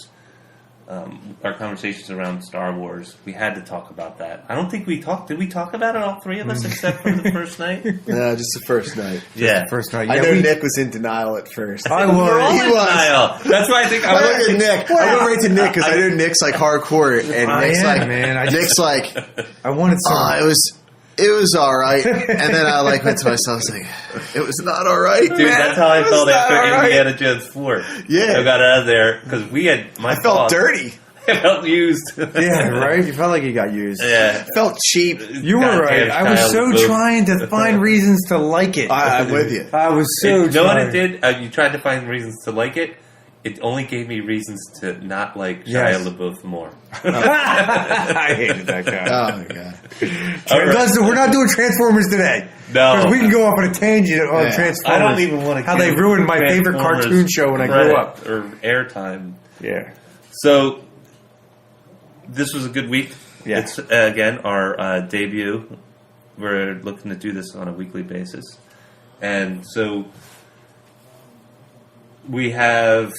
[SPEAKER 3] our conversations around Star Wars, we had to talk about that. I don't think we talked. Did we talk about it, all three of us, except for the first night?
[SPEAKER 2] No, just the first night.
[SPEAKER 3] Yeah.
[SPEAKER 1] First night.
[SPEAKER 2] I
[SPEAKER 1] Yeah,
[SPEAKER 2] know Nick was in denial at first.
[SPEAKER 1] I
[SPEAKER 3] We're all
[SPEAKER 1] was.
[SPEAKER 3] in
[SPEAKER 2] He was.
[SPEAKER 3] denial. That's why I think
[SPEAKER 2] I look at Nick. I went right to Nick because I knew Nick's like hardcore, and
[SPEAKER 1] I
[SPEAKER 2] Nick's
[SPEAKER 1] am,
[SPEAKER 2] like,
[SPEAKER 1] man.
[SPEAKER 2] Nick's like,
[SPEAKER 1] I wanted some.
[SPEAKER 2] it was all right, and then I like went to myself, I was like, it was not all right,
[SPEAKER 3] Dude,
[SPEAKER 2] man.
[SPEAKER 3] that's how I
[SPEAKER 2] It was
[SPEAKER 3] felt
[SPEAKER 2] not
[SPEAKER 3] after
[SPEAKER 2] all right.
[SPEAKER 3] Indiana Jones 4.
[SPEAKER 2] Yeah.
[SPEAKER 3] I got out of there because we had my
[SPEAKER 2] I felt dirty.
[SPEAKER 3] I felt used.
[SPEAKER 1] Yeah, right. You felt like you got used.
[SPEAKER 3] Yeah.
[SPEAKER 2] I felt cheap.
[SPEAKER 1] You were right. I was so trying to find reasons to like it.
[SPEAKER 2] I'm with you.
[SPEAKER 1] I was so
[SPEAKER 3] You know what
[SPEAKER 1] trying.
[SPEAKER 3] it did? You tried to find reasons to like it. it only gave me reasons to not like
[SPEAKER 1] Yes.
[SPEAKER 3] Shia LaBeouf more.
[SPEAKER 1] I hated that guy.
[SPEAKER 2] Oh my god!
[SPEAKER 1] We're not doing Transformers today.
[SPEAKER 3] No.
[SPEAKER 1] Because we can go off on a tangent on Transformers.
[SPEAKER 3] I don't even want to.
[SPEAKER 1] How they ruined my favorite cartoon show when I grew up.
[SPEAKER 3] Or airtime.
[SPEAKER 1] Yeah.
[SPEAKER 3] So this was a good week.
[SPEAKER 1] Yeah.
[SPEAKER 3] It's again our debut. We're looking to do this on a weekly basis, and so we have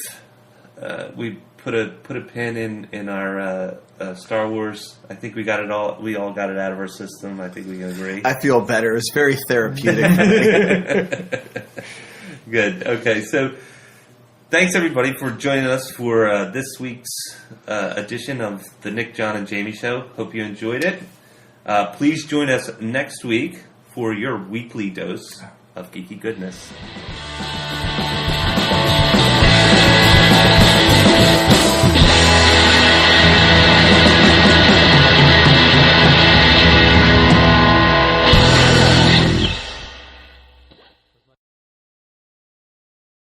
[SPEAKER 3] we put a pin in our Star Wars. I think we got it all. We all got it out of our system. I think we can agree.
[SPEAKER 2] I feel better. It's very therapeutic.
[SPEAKER 3] Good. Okay. So thanks everybody for joining us for this week's edition of the Nick, Jon, and Jamie Show. Hope you enjoyed it. Please join us next week for your weekly dose of geeky goodness.